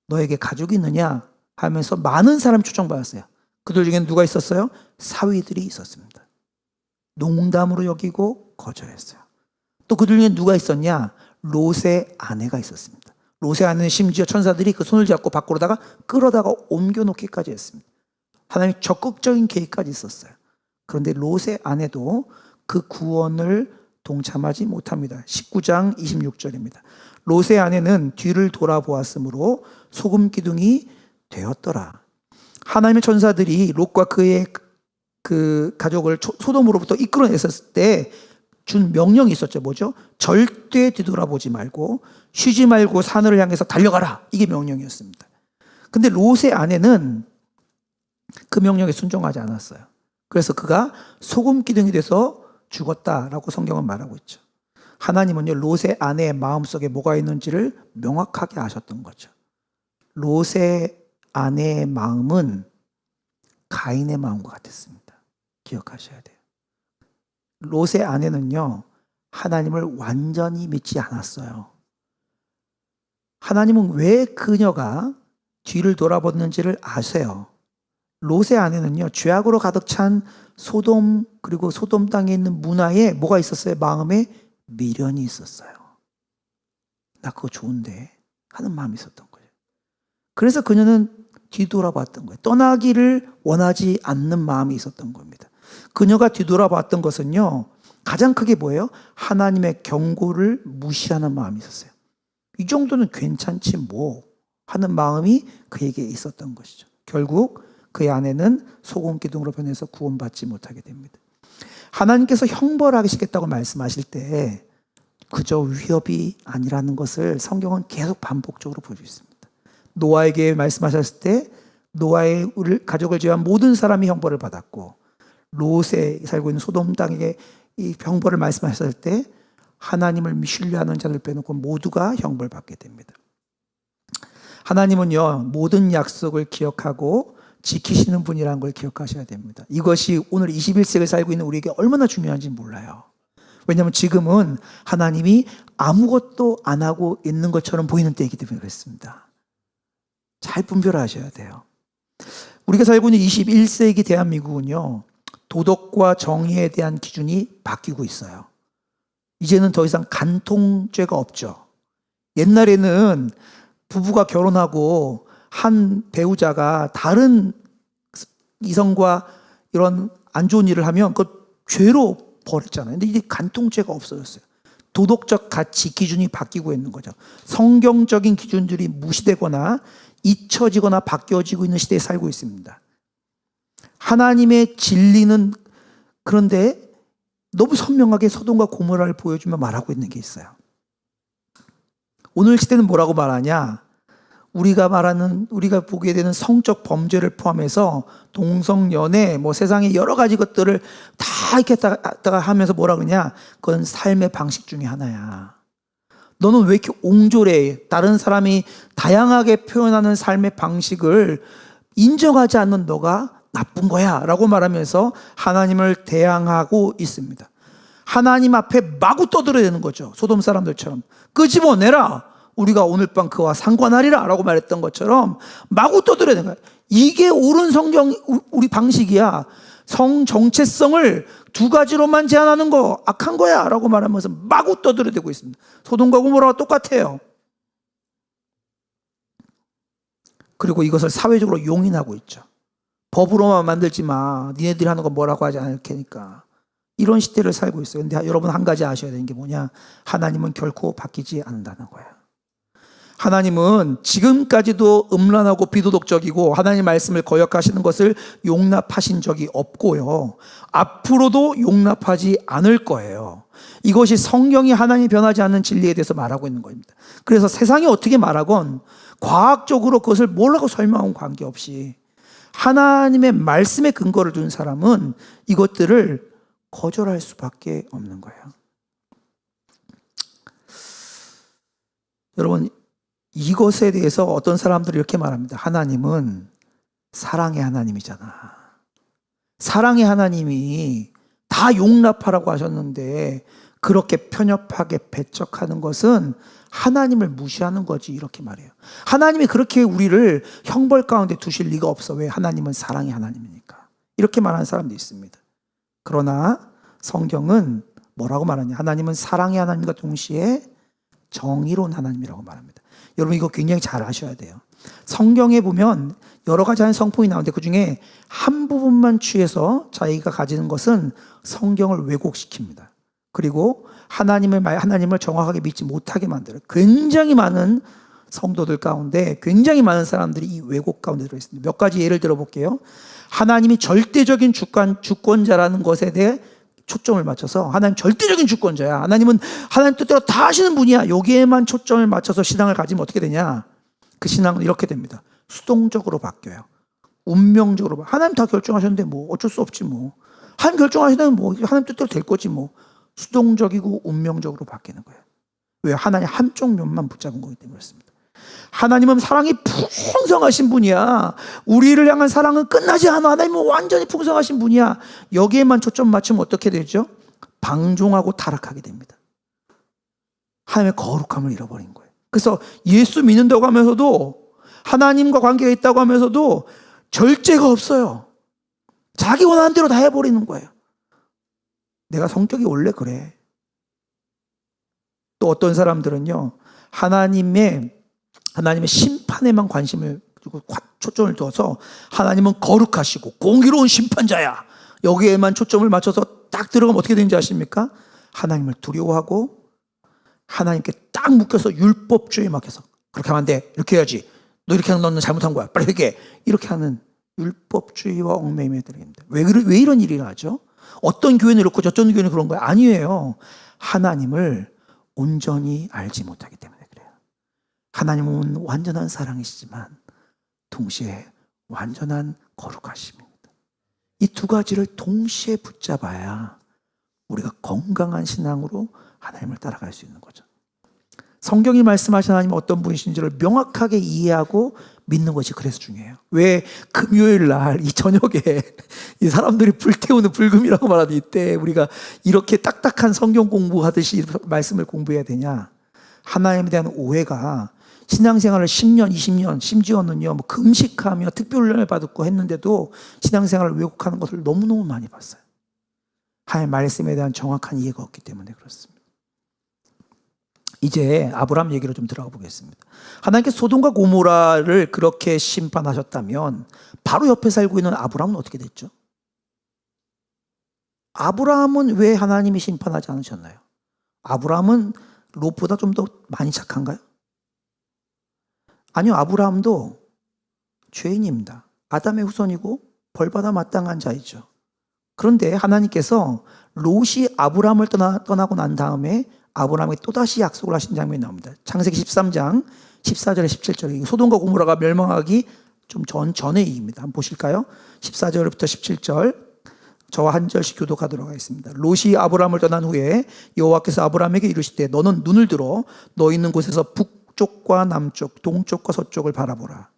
너에게 가족이 있느냐 하면서 많은 사람이 초청받았어요. 그들 중에는 누가 있었어요? 사위들이 있었습니다. 농담으로 여기고 거절했어요. 또 그들 중에 누가 있었냐? 롯의 아내가 있었습니다. 롯의 아내는 심지어 천사들이 그 손을 잡고 밖으로다가 끌어다가 옮겨놓기까지 했습니다. 하나님 적극적인 계획까지 있었어요. 그런데 롯의 아내도 그 구원을 동참하지 못합니다. 19장 26절입니다. 롯의 아내는 뒤를 돌아보았으므로 소금 기둥이 되었더라. 하나님의 천사들이 롯과 그의 그 가족을 소돔으로부터 이끌어냈을 때 준 명령이 있었죠. 뭐죠? 절대 뒤돌아보지 말고 쉬지 말고 산을 향해서 달려가라. 이게 명령이었습니다. 근데 롯의 아내는 그 명령에 순종하지 않았어요. 그래서 그가 소금 기둥이 돼서 죽었다라고 성경은 말하고 있죠. 하나님은요, 롯의 아내의 마음속에 뭐가 있는지를 명확하게 아셨던 거죠. 롯의 아내의 마음은 가인의 마음과 같았습니다. 기억하셔야 돼요. 롯의 아내는요, 하나님을 완전히 믿지 않았어요. 하나님은 왜 그녀가 뒤를 돌아봤는지를 아세요. 롯의 아내는요, 죄악으로 가득 찬 소돔, 그리고 소돔 땅에 있는 문화에 뭐가 있었어요? 마음에 미련이 있었어요. 나 그거 좋은데 하는 마음이 있었던 거예요. 그래서 그녀는 뒤돌아봤던 거예요. 떠나기를 원하지 않는 마음이 있었던 겁니다. 그녀가 뒤돌아봤던 것은요, 가장 크게 뭐예요? 하나님의 경고를 무시하는 마음이 있었어요. 이 정도는 괜찮지 뭐 하는 마음이 그에게 있었던 것이죠. 결국 그의 아내는 소금 기둥으로 변해서 구원받지 못하게 됩니다. 하나님께서 형벌하시겠다고 말씀하실 때 그저 위협이 아니라는 것을 성경은 계속 반복적으로 보여주고 있습니다. 노아에게 말씀하셨을 때 노아의 가족을 제외한 모든 사람이 형벌을 받았고, 롯에 살고 있는 소돔 땅에게 이 형벌을 말씀하셨을 때 하나님을 신뢰하는 자들 빼놓고 모두가 형벌받게 됩니다. 하나님은요, 모든 약속을 기억하고 지키시는 분이라는 걸 기억하셔야 됩니다. 이것이 오늘 21세기를 살고 있는 우리에게 얼마나 중요한지 몰라요. 왜냐하면 지금은 하나님이 아무것도 안 하고 있는 것처럼 보이는 때이기 때문에 그렇습니다. 잘 분별하셔야 돼요. 우리가 살고 있는 21세기 대한민국은요, 도덕과 정의에 대한 기준이 바뀌고 있어요. 이제는 더 이상 간통죄가 없죠. 옛날에는 부부가 결혼하고 한 배우자가 다른 이성과 이런 안 좋은 일을 하면 그걸 죄로 벌였잖아요. 근데 이제 간통죄가 없어졌어요. 도덕적 가치 기준이 바뀌고 있는 거죠. 성경적인 기준들이 무시되거나 잊혀지거나 바뀌어지고 있는 시대에 살고 있습니다. 하나님의 진리는 그런데 너무 선명하게 소돔과 고모라를 보여주며 말하고 있는 게 있어요. 오늘 시대는 뭐라고 말하냐? 우리가 보게 되는 성적 범죄를 포함해서 동성연애, 세상의 여러 가지 것들을 다 이렇게 하면서 뭐라 그러냐? 그건 삶의 방식 중에 하나야. 너는 왜 이렇게 옹졸해? 다른 사람이 다양하게 표현하는 삶의 방식을 인정하지 않는 너가 나쁜 거야 라고 말하면서 하나님을 대항하고 있습니다. 하나님 앞에 마구 떠들어대는 거죠. 소돔 사람들처럼. 끄집어내라. 우리가 오늘 밤 그와 상관하리라 라고 말했던 것처럼 마구 떠들어대는 거야. 이게 옳은 성경 우리 방식이야. 성 정체성을 두 가지로만 제한하는 거 악한 거야 라고 말하면서 마구 떠들어대고 있습니다. 소돔과 고모라와 똑같아요. 그리고 이것을 사회적으로 용인하고 있죠. 법으로만 만들지 마. 니네들이 하는 거 뭐라고 하지 않을 테니까. 이런 시대를 살고 있어요. 근데 여러분 한 가지 아셔야 되는 게 뭐냐? 하나님은 결코 바뀌지 않는다는 거예요. 하나님은 지금까지도 음란하고 비도덕적이고 하나님 말씀을 거역하시는 것을 용납하신 적이 없고요. 앞으로도 용납하지 않을 거예요. 이것이 성경이 하나님이 변하지 않는 진리에 대해서 말하고 있는 겁니다. 그래서 세상이 어떻게 말하건 과학적으로 그것을 뭐라고 설명하고 관계없이 하나님의 말씀에 근거를 둔 사람은 이것들을 거절할 수밖에 없는 거예요. 여러분, 이것에 대해서 어떤 사람들이 이렇게 말합니다. 하나님은 사랑의 하나님이잖아. 사랑의 하나님이 다 용납하라고 하셨는데 그렇게 편협하게 배척하는 것은 하나님을 무시하는 거지, 이렇게 말해요. 하나님이 그렇게 우리를 형벌 가운데 두실 리가 없어. 왜? 하나님은 사랑의 하나님이니까. 이렇게 말하는 사람도 있습니다. 그러나 성경은 뭐라고 말하냐? 하나님은 사랑의 하나님과 동시에 정의로운 하나님이라고 말합니다. 여러분 이거 굉장히 잘 아셔야 돼요. 성경에 보면 여러 가지 하는 성품이 나오는데 그중에 한 부분만 취해서 자기가 가지는 것은 성경을 왜곡시킵니다. 그리고 하나님을 정확하게 믿지 못하게 만들어요. 굉장히 많은 성도들 가운데 굉장히 많은 사람들이 이 왜곡 가운데 들어있습니다. 몇 가지 예를 들어볼게요. 하나님이 절대적인 주권자라는 것에 대해 초점을 맞춰서 하나님 절대적인 주권자야. 하나님은 하나님 뜻대로 다 하시는 분이야. 여기에만 초점을 맞춰서 신앙을 가지면 어떻게 되냐? 그 신앙은 이렇게 됩니다. 수동적으로 바뀌어요. 운명적으로. 하나님 다 결정하셨는데 어쩔 수 없지 뭐. 하나님 결정하시면 하나님 뜻대로 될 거지 뭐. 수동적이고 운명적으로 바뀌는 거예요. 왜? 하나님 한쪽 면만 붙잡은 거기 때문에 그렇습니다. 하나님은 사랑이 풍성하신 분이야. 우리를 향한 사랑은 끝나지 않아. 하나님은 완전히 풍성하신 분이야. 여기에만 초점 맞추면 어떻게 되죠? 방종하고 타락하게 됩니다. 하나님의 거룩함을 잃어버린 거예요. 그래서 예수 믿는다고 하면서도 하나님과 관계가 있다고 하면서도 절제가 없어요. 자기 원하는 대로 다 해버리는 거예요. 내가 성격이 원래 그래. 또 어떤 사람들은요, 하나님의 심판에만 관심을 두고 초점을 둬서 하나님은 거룩하시고 공의로운 심판자야. 여기에만 초점을 맞춰서 딱 들어가면 어떻게 되는지 아십니까? 하나님을 두려워하고 하나님께 딱 묶여서 율법주의에 막혀서 그렇게 하면 안 돼. 이렇게 해야지. 너 이렇게 하면 너는 잘못한 거야. 빨리 회개해. 이렇게 하는 율법주의와 얽매임에 들어갑니다. 왜 이런 일이 나죠? 어떤 교회는 이렇고 저쪽 교회는 그런 거예요? 아니에요. 하나님을 온전히 알지 못하기 때문에 그래요. 하나님은 완전한 사랑이시지만 동시에 완전한 거룩하심입니다. 이 두 가지를 동시에 붙잡아야 우리가 건강한 신앙으로 하나님을 따라갈 수 있는 거죠. 성경이 말씀하신 하나님은 어떤 분이신지를 명확하게 이해하고 믿는 것이 그래서 중요해요. 왜 금요일 날 이 저녁에 이 사람들이 불태우는 불금이라고 말하는 이때 우리가 이렇게 딱딱한 성경 공부하듯이 말씀을 공부해야 되냐? 하나님에 대한 오해가 신앙생활을 10년, 20년, 심지어는요, 뭐 금식하며 특별훈련을 받고 했는데도 신앙생활을 왜곡하는 것을 너무너무 많이 봤어요. 하나님의 말씀에 대한 정확한 이해가 없기 때문에 그렇습니다. 이제 아브라함 얘기로 좀 들어가 보겠습니다. 하나님께서 소돔과 고모라를 그렇게 심판하셨다면 바로 옆에 살고 있는 아브라함은 어떻게 됐죠? 아브라함은 왜 하나님이 심판하지 않으셨나요? 아브라함은 롯보다 좀 더 많이 착한가요? 아니요, 아브라함도 죄인입니다. 아담의 후손이고 벌받아 마땅한 자이죠. 그런데 하나님께서 롯이 아브라함을 떠나고 난 다음에 아브라함에게 또다시 약속을 하신 장면이 나옵니다. 창세기 13장 14절에 17절에 소돔과 고모라가 멸망하기 좀 전의 얘기입니다. 한번 보실까요? 14절부터 17절 저와 한 절씩 교독하도록 하겠습니다. 롯이 아브라함을 떠난 후에 여호와께서 아브라함에게 이르시되 너는 눈을 들어 너 있는 곳에서 북쪽과 남쪽 동쪽과 서쪽을 바라보라.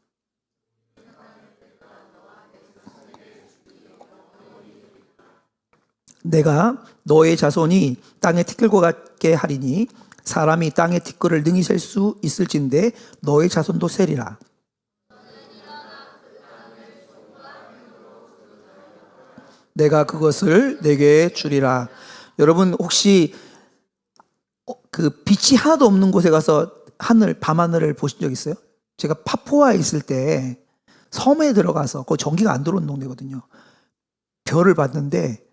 내가 너의 자손이 땅의 티끌과 같게 하리니 사람이 땅의 티끌을 능히 셀 수 있을진데 너의 자손도 세리라. 내가 그것을 내게 주리라. 여러분 혹시 그 빛이 하나도 없는 곳에 가서 밤하늘을 보신 적 있어요? 제가 파푸아에 있을 때 섬에 들어가서 그 전기가 안 들어오는 동네거든요. 별을 봤는데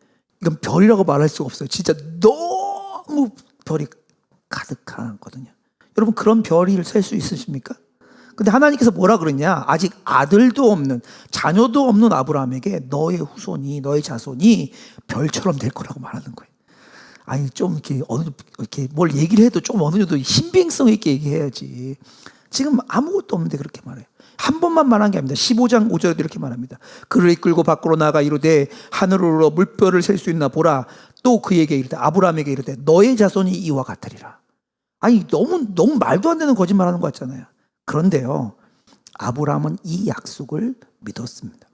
이건 별이라고 말할 수가 없어요. 진짜 너무 별이 가득하거든요. 여러분 그런 별을 셀 수 있으십니까? 근데 하나님께서 뭐라 그랬냐? 아직 아들도 없는 자녀도 없는 아브라함에게 너의 후손이 너의 자손이 별처럼 될 거라고 말하는 거예요. 아니 좀 이렇게 뭘 얘기를 해도 좀 어느 정도 신빙성 있게 얘기해야지. 지금 아무것도 없는데 그렇게 말해요. 한 번만 말한 게 아닙니다. 15장 5절에도 이렇게 말합니다. 그를 이끌고 밖으로 나가 이르되 하늘으로 물별을 셀 수 있나 보라. 또 그에게 이르되 아브라함에게 이르되 너의 자손이 이와 같으리라. 아니 너무 말도 안 되는 거짓말하는 것 같잖아요. 그런데요, 아브라함은 이 약속을 믿었습니다.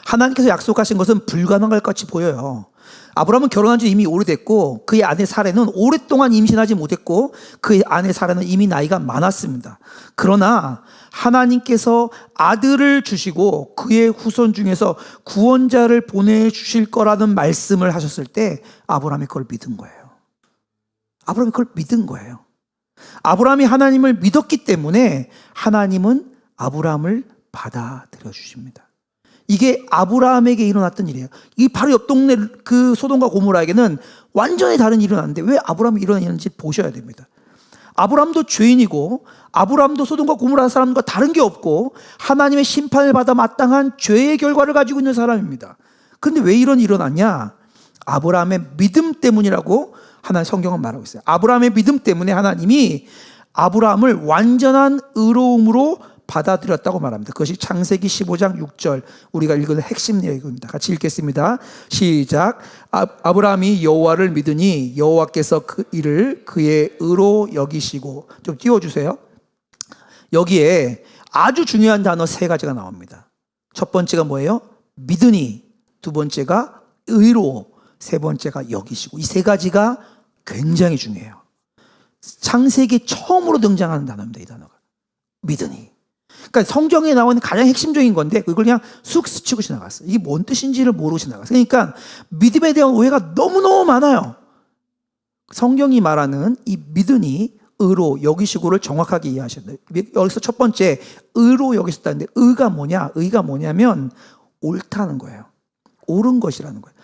하나님께서 약속하신 것은 불가능할 것 같이 보여요. 아브라함은 결혼한 지 이미 오래됐고 그의 아내 사레는 오랫동안 임신하지 못했고 그의 아내 사레는 이미 나이가 많았습니다. 그러나 하나님께서 아들을 주시고 그의 후손 중에서 구원자를 보내주실 거라는 말씀을 하셨을 때 아브라함이 그걸 믿은 거예요. 아브라함이 그걸 믿은 거예요. 아브라함이 하나님을 믿었기 때문에 하나님은 아브라함을 받아들여 주십니다. 이게 아브라함에게 일어났던 일이에요. 이 바로 옆 동네 그 소돔과 고모라에게는 완전히 다른 일이 일어났는데 왜 아브라함이 일어났는지 보셔야 됩니다. 아브라함도 죄인이고 아브라함도 소돔과 고모라 사람과 다른 게 없고 하나님의 심판을 받아 마땅한 죄의 결과를 가지고 있는 사람입니다. 그런데 왜 이런 일이 일어났냐? 아브라함의 믿음 때문이라고 하나님 성경은 말하고 있어요. 아브라함의 믿음 때문에 하나님이 아브라함을 완전한 의로움으로 받아들였다고 말합니다. 그것이 창세기 15장 6절 우리가 읽은 핵심 내용입니다. 같이 읽겠습니다. 시작. 아브라함이 여호와를 믿으니 여호와께서 그 일을 그의 의로 여기시고. 좀 띄워주세요. 여기에 아주 중요한 단어 세 가지가 나옵니다. 첫 번째가 뭐예요? 믿으니, 두 번째가 의로, 세 번째가 여기시고. 이 세 가지가 굉장히 중요해요. 창세기 처음으로 등장하는 단어입니다. 이 단어가 믿으니. 그러니까 성경에 나오는 가장 핵심적인 건데 그걸 그냥 쑥 스치고 지나갔어요. 이게 뭔 뜻인지를 모르고 지나갔어요. 그러니까 믿음에 대한 오해가 너무너무 많아요. 성경이 말하는 이 믿으니 의로 여기시고를 정확하게 이해하셔야 돼요. 여기서 첫 번째 의로 여기셨다는데 의가 뭐냐? 의가 뭐냐면 옳다는 거예요. 옳은 것이라는 거예요.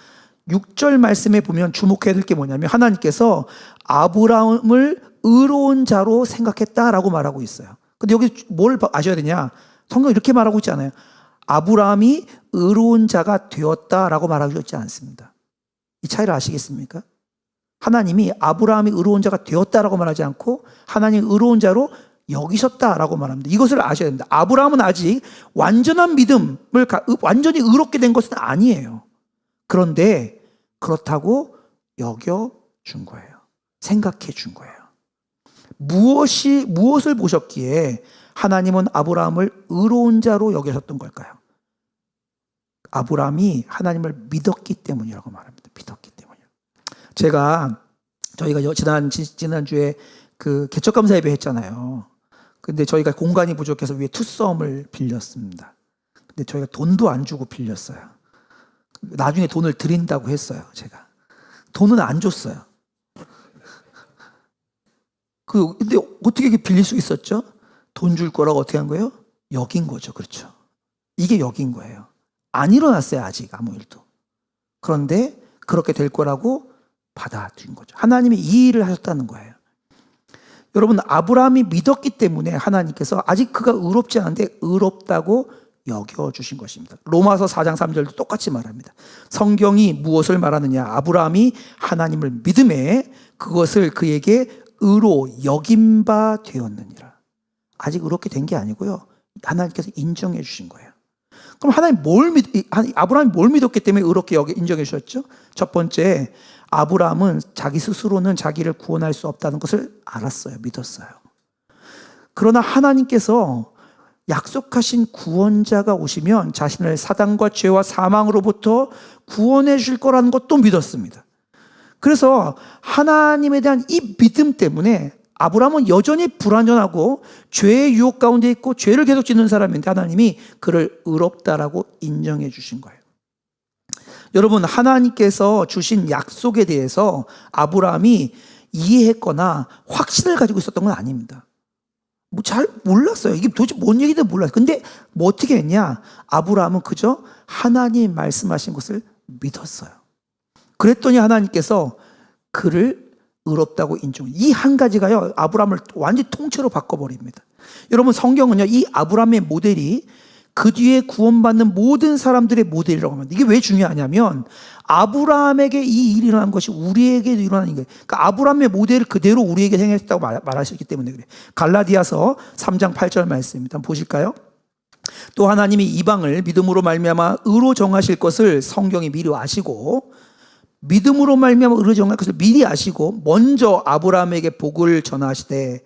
6절 말씀에 보면 주목해야 될 게 뭐냐면 하나님께서 아브라함을 의로운 자로 생각했다라고 말하고 있어요. 근데 여기 뭘 아셔야 되냐? 성경 이렇게 말하고 있지 않아요. 아브라함이 의로운 자가 되었다라고 말하고 있지 않습니다. 이 차이를 아시겠습니까? 하나님이 아브라함이 의로운 자가 되었다라고 말하지 않고 하나님 의로운 자로 여기셨다라고 말합니다. 이것을 아셔야 됩니다. 아브라함은 아직 완전한 믿음을 완전히 의롭게 된 것은 아니에요. 그런데 그렇다고 여겨준 거예요. 생각해 준 거예요. 무엇을 보셨기에 하나님은 아브라함을 의로운 자로 여기셨던 걸까요? 아브라함이 하나님을 믿었기 때문이라고 말합니다. 믿었기 때문이요. 저희가 지난주에 그 개척감사 예배 했잖아요. 근데 저희가 공간이 부족해서 위에 투썸을 빌렸습니다. 근데 저희가 돈도 안 주고 빌렸어요. 나중에 돈을 드린다고 했어요. 제가 돈은 안 줬어요. 근데 어떻게 이렇게 빌릴 수 있었죠? 돈 줄 거라고 어떻게 한 거예요? 여긴 거죠. 그렇죠. 이게 여긴 거예요. 안 일어났어요. 아직 아무 일도. 그런데 그렇게 될 거라고 받아들인 거죠. 하나님이 이 일을 하셨다는 거예요. 여러분, 아브라함이 믿었기 때문에 하나님께서 아직 그가 의롭지 않은데 의롭다고 여겨주신 것입니다. 로마서 4장 3절도 똑같이 말합니다. 성경이 무엇을 말하느냐? 아브라함이 하나님을 믿음에 그것을 그에게 의로 여긴 바 되었느니라. 아직 의롭게 된 게 아니고요. 하나님께서 인정해 주신 거예요. 그럼 아브라함이 뭘 믿었기 때문에 의롭게 인정해 주셨죠? 첫 번째, 아브라함은 자기 스스로는 자기를 구원할 수 없다는 것을 알았어요. 믿었어요. 그러나 하나님께서 약속하신 구원자가 오시면 자신을 사단과 죄와 사망으로부터 구원해 줄 거라는 것도 믿었습니다. 그래서 하나님에 대한 이 믿음 때문에 아브라함은 여전히 불완전하고 죄의 유혹 가운데 있고 죄를 계속 짓는 사람인데 하나님이 그를 의롭다라고 인정해 주신 거예요. 여러분, 하나님께서 주신 약속에 대해서 아브라함이 이해했거나 확신을 가지고 있었던 건 아닙니다. 잘 몰랐어요. 이게 도대체 뭔 얘기인지 몰랐어요. 근데 어떻게 했냐? 아브라함은 그저 하나님 말씀하신 것을 믿었어요. 그랬더니 하나님께서 그를 의롭다고 인정해요. 이 한 가지가요, 아브라함을 완전히 통째로 바꿔버립니다. 여러분, 성경은요, 이 아브라함의 모델이 그 뒤에 구원받는 모든 사람들의 모델이라고 합니다. 이게 왜 중요하냐면 아브라함에게 이 일이 일어난 것이 우리에게도 일어나는 거예요. 그러니까 아브라함의 모델을 그대로 우리에게 행했다고 말하셨기 때문에 그래요. 갈라디아서 3장 8절 말씀입니다. 한번 보실까요? 또 하나님이 이방을 믿음으로 말미암아 의로 정하실 것을 성경이 미리 아시고, 믿음으로 말미암아 의로 정할 것을 미리 아시고 먼저 아브라함에게 복음을 전하되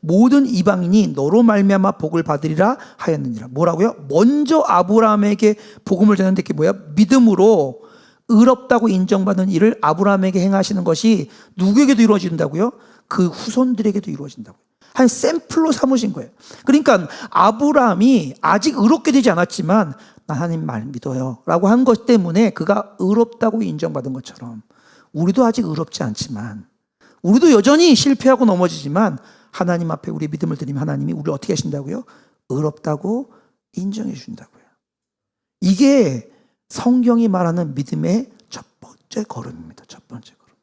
모든 이방인이 너로 말미암아 복을 받으리라 하였느니라. 뭐라고요? 먼저 아브라함에게 복음을 전하는데 그게 뭐야? 믿음으로 의롭다고 인정받는 일을 아브라함에게 행하시는 것이 누구에게도 이루어진다고요? 그 후손들에게도 이루어진다고요. 한 샘플로 삼으신 거예요. 그러니까 아브라함이 아직 의롭게 되지 않았지만 나 하나님 말 믿어요 라고 한 것 때문에 그가 의롭다고 인정받은 것처럼 우리도 아직 의롭지 않지만, 우리도 여전히 실패하고 넘어지지만 하나님 앞에 우리 믿음을 드리면 하나님이 우리를 어떻게 하신다고요? 의롭다고 인정해 주신다고요. 이게 성경이 말하는 믿음의 첫 번째 걸음입니다. 첫 번째 걸음.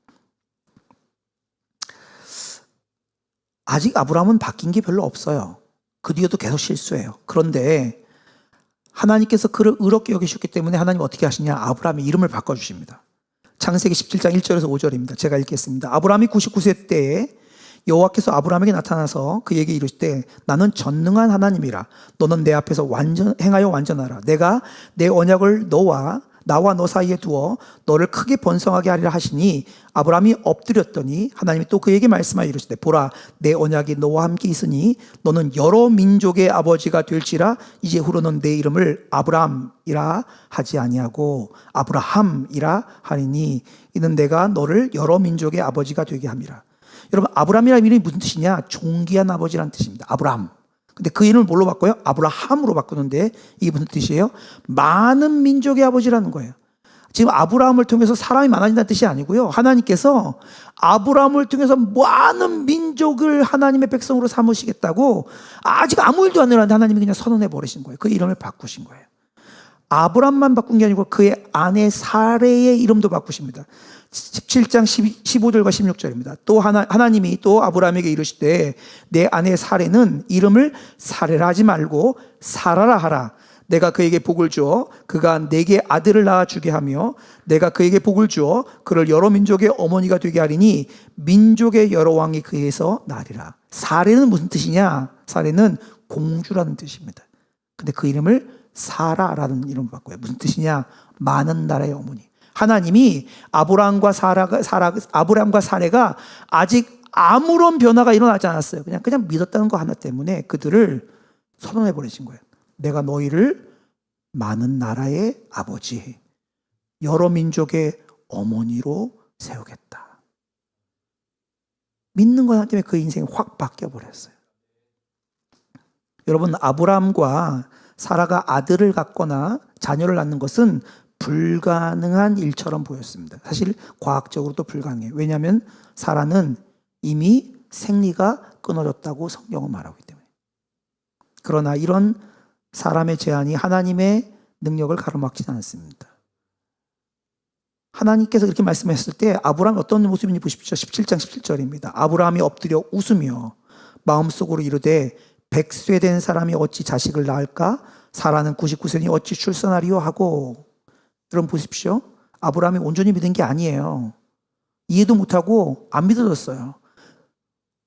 아직 아브라함은 바뀐 게 별로 없어요. 그 뒤에도 계속 실수해요. 그런데 하나님께서 그를 의롭게 여기셨기 때문에 하나님 어떻게 하시냐? 아브라함의 이름을 바꿔주십니다. 창세기 17장 1절에서 5절입니다. 제가 읽겠습니다. 아브라함이 99세 때에 여호와께서 아브라함에게 나타나서 그에게 이르시되 나는 전능한 하나님이라. 너는 내 앞에서 행하여 완전하라. 내가 내 언약을 나와 너 사이에 두어 너를 크게 번성하게 하리라 하시니 아브라함이 엎드렸더니 하나님이 또 그에게 말씀하여 이르시되 보라 내 언약이 너와 함께 있으니 너는 여러 민족의 아버지가 될지라. 이제 후로는 내 이름을 아브라함이라 하지 아니하고 아브라함이라 하리니 이는 내가 너를 여러 민족의 아버지가 되게 함이라. 여러분, 아브라함이라는 이름이 무슨 뜻이냐? 존귀한 아버지라는 뜻입니다. 아브라함. 근데 그 이름을 뭘로 바꿔요? 아브라함으로 바꾸는데 이게 무슨 뜻이에요? 많은 민족의 아버지라는 거예요. 지금 아브라함을 통해서 사람이 많아진다는 뜻이 아니고요. 하나님께서 아브라함을 통해서 많은 민족을 하나님의 백성으로 삼으시겠다고 아직 아무 일도 안 일어났는데 하나님이 그냥 선언해 버리신 거예요. 그 이름을 바꾸신 거예요. 아브라함만 바꾼 게 아니고 그의 아내 사레의 이름도 바꾸십니다. 17장 15절과 16절입니다. 또 하나님이 또 아브라함에게 이르시되 내 아내 사레는 이름을 사레라 하지 말고 사라라 하라. 내가 그에게 복을 주어 그가 내게 아들을 낳아 주게 하며 내가 그에게 복을 주어 그를 여러 민족의 어머니가 되게 하리니 민족의 여러 왕이 그에서 나리라. 사레는 무슨 뜻이냐? 사레는 공주라는 뜻입니다. 근데 그 이름을 사라라는 이름을 바꿔요. 무슨 뜻이냐? 많은 나라의 어머니. 하나님이 아브라함과 사레가 아직 아무런 변화가 일어나지 않았어요. 그냥 믿었다는 거 하나 때문에 그들을 선언해 버리신 거예요. 내가 너희를 많은 나라의 아버지, 여러 민족의 어머니로 세우겠다. 믿는 것 하나 때문에 그 인생이 확 바뀌어 버렸어요. 여러분, 아브라함과 사라가 아들을 갖거나 자녀를 낳는 것은 불가능한 일처럼 보였습니다. 사실 과학적으로도 불가능해요. 왜냐하면 사라는 이미 생리가 끊어졌다고 성경은 말하고 있기 때문에. 그러나 이런 사람의 제안이 하나님의 능력을 가로막지는 않습니다. 하나님께서 이렇게 말씀하셨을 때 아브라함이 어떤 모습인지 보십시오. 17장 17절입니다. 아브라함이 엎드려 웃으며 마음속으로 이르되 100세 된 사람이 어찌 자식을 낳을까? 사라는 99세니 어찌 출산하리요 하고. 여러분 보십시오. 아브라함이 온전히 믿은 게 아니에요. 이해도 못하고 안 믿어졌어요.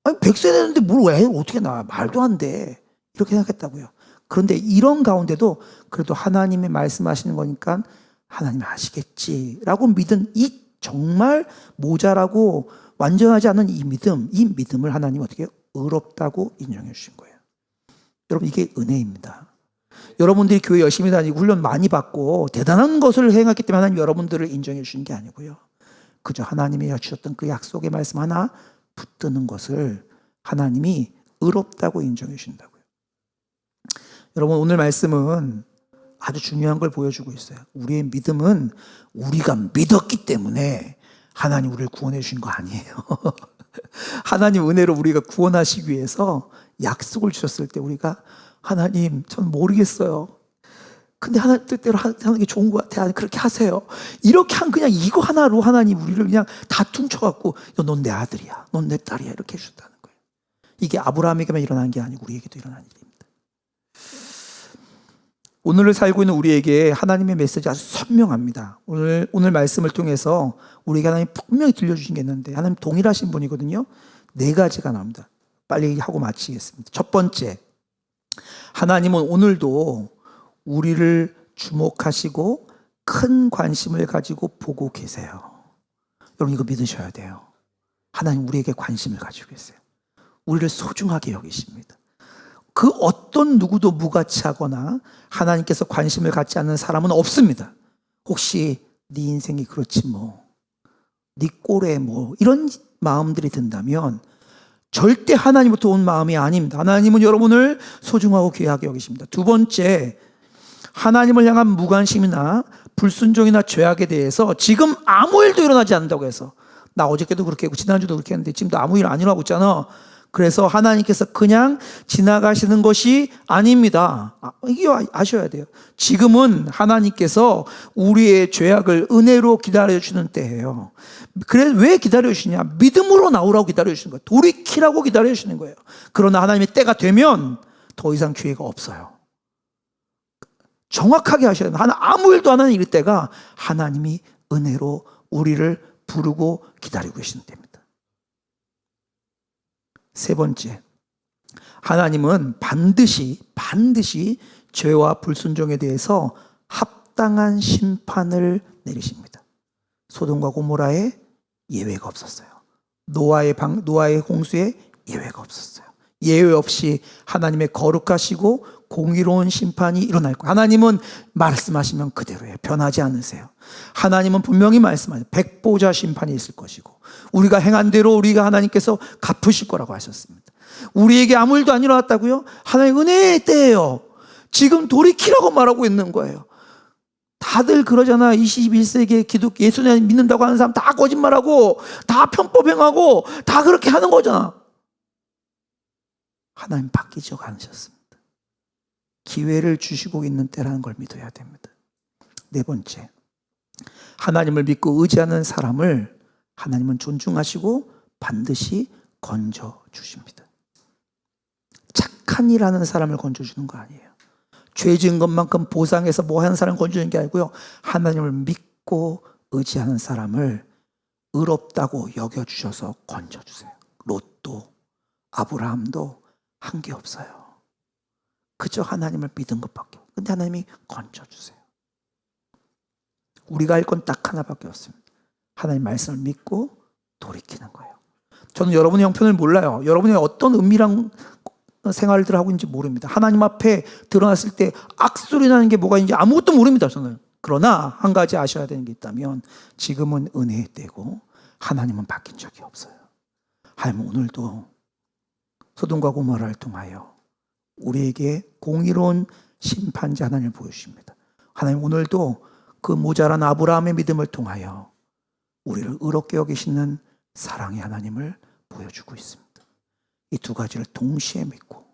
아니 100세 되는데 뭘 왜 어떻게 낳아? 말도 안 돼. 이렇게 생각했다고요. 그런데 이런 가운데도 그래도 하나님이 말씀하시는 거니까 하나님이 하시겠지라고 믿은 이 정말 모자라고 완전하지 않은 이 믿음을 하나님 어떻게 의롭다고 인정해 주신 거예요. 여러분 이게 은혜입니다. 여러분들이 교회 열심히 다니고 훈련 많이 받고 대단한 것을 행했기 때문에 하나님 여러분들을 인정해 주신 게 아니고요. 그저 하나님이 주셨던 그 약속의 말씀 하나 붙드는 것을 하나님이 의롭다고 인정해 주신다고요. 여러분 오늘 말씀은 아주 중요한 걸 보여주고 있어요. 우리의 믿음은 우리가 믿었기 때문에 하나님 우리를 구원해 주신 거 아니에요. 하나님 은혜로 우리가 구원하시기 위해서 약속을 주셨을 때 우리가 하나님 전 모르겠어요. 근데 하나님 뜻대로 하는 게 좋은 것 같아요. 하나님 그렇게 하세요. 이렇게 한 그냥 이거 하나로 하나님 우리를 그냥 다 퉁쳐갖고 넌 내 아들이야. 넌 내 딸이야. 이렇게 해주셨다는 거예요. 이게 아브라함에게만 일어난 게 아니고 우리에게도 일어난 일입니다. 오늘을 살고 있는 우리에게 하나님의 메시지 아주 선명합니다. 오늘 말씀을 통해서 우리에게 하나님 분명히 들려주신 게 있는데 하나님 동일하신 분이거든요. 4가지가 나옵니다. 빨리 하고 마치겠습니다. 첫 번째, 하나님은 오늘도 우리를 주목하시고 큰 관심을 가지고 보고 계세요. 여러분 이거 믿으셔야 돼요. 하나님 우리에게 관심을 가지고 계세요. 우리를 소중하게 여기십니다. 그 어떤 누구도 무가치하거나 하나님께서 관심을 갖지 않는 사람은 없습니다. 혹시 네 인생이 그렇지 뭐, 네 꼴에 뭐 이런 마음들이 든다면 절대 하나님부터 온 마음이 아닙니다. 하나님은 여러분을 소중하고 귀하게 여기십니다. 두 번째, 하나님을 향한 무관심이나 불순종이나 죄악에 대해서 지금 아무 일도 일어나지 않는다고 해서 나 어저께도 그렇게 했고 지난주도 그렇게 했는데 지금도 아무 일 안 일어나고 있잖아. 그래서 하나님께서 그냥 지나가시는 것이 아닙니다. 이게 아셔야 돼요. 지금은 하나님께서 우리의 죄악을 은혜로 기다려주시는 때예요. 그래서 왜 기다려주시냐? 믿음으로 나오라고 기다려주시는 거예요. 돌이키라고 기다려주시는 거예요. 그러나 하나님의 때가 되면 더 이상 기회가 없어요. 정확하게 하셔야 돼요. 아무 일도 안 하는 이 때가 하나님이 은혜로 우리를 부르고 기다리고 계시는 때입니다. 세 번째, 하나님은 반드시 죄와 불순종에 대해서 합당한 심판을 내리십니다. 소돔과 고모라에 예외가 없었어요. 노아의 홍수에 예외가 없었어요. 예외 없이 하나님의 거룩하시고 공의로운 심판이 일어날 거예요. 하나님은 말씀하시면 그대로예요. 변하지 않으세요. 하나님은 분명히 말씀하세요. 백보자 심판이 있을 것이고 우리가 행한 대로 우리가 하나님께서 갚으실 거라고 하셨습니다. 우리에게 아무 일도 안 일어났다고요? 하나님 은혜의 때예요. 지금 돌이키라고 말하고 있는 거예요. 다들 그러잖아. 21세기에 예수 믿는다고 하는 사람 다 거짓말하고 다 편법행하고 다 그렇게 하는 거잖아. 하나님 바뀌지 않으셨습니다. 기회를 주시고 있는 때라는 걸 믿어야 됩니다. 네 번째, 하나님을 믿고 의지하는 사람을 하나님은 존중하시고 반드시 건져주십니다. 착한 일 하는 사람을 건져주는 거 아니에요. 죄 지은 것만큼 보상해서 뭐 하는 사람을 건져주는 게 아니고요. 하나님을 믿고 의지하는 사람을 의롭다고 여겨주셔서 건져주세요. 롯도, 아브라함도 한 게 없어요. 그저 하나님을 믿은 것밖에 없어요. 근데 하나님이 건져주세요. 우리가 할 건 딱 하나밖에 없습니다. 하나님 말씀을 믿고 돌이키는 거예요. 저는 여러분의 형편을 몰라요. 여러분의 어떤 은밀한 생활들을 하고 있는지 모릅니다. 하나님 앞에 드러났을 때 악소리 나는 게 뭐가 있는지 아무것도 모릅니다, 저는. 그러나 한 가지 아셔야 되는 게 있다면 지금은 은혜의 때고 하나님은 바뀐 적이 없어요. 하나님 오늘도 소돔과 고모라를 통하여 우리에게 공의로운 심판자 하나님을 보여주십니다. 하나님 오늘도 그 모자란 아브라함의 믿음을 통하여 우리를 의롭게 여기시는 사랑의 하나님을 보여주고 있습니다. 이 두 가지를 동시에 믿고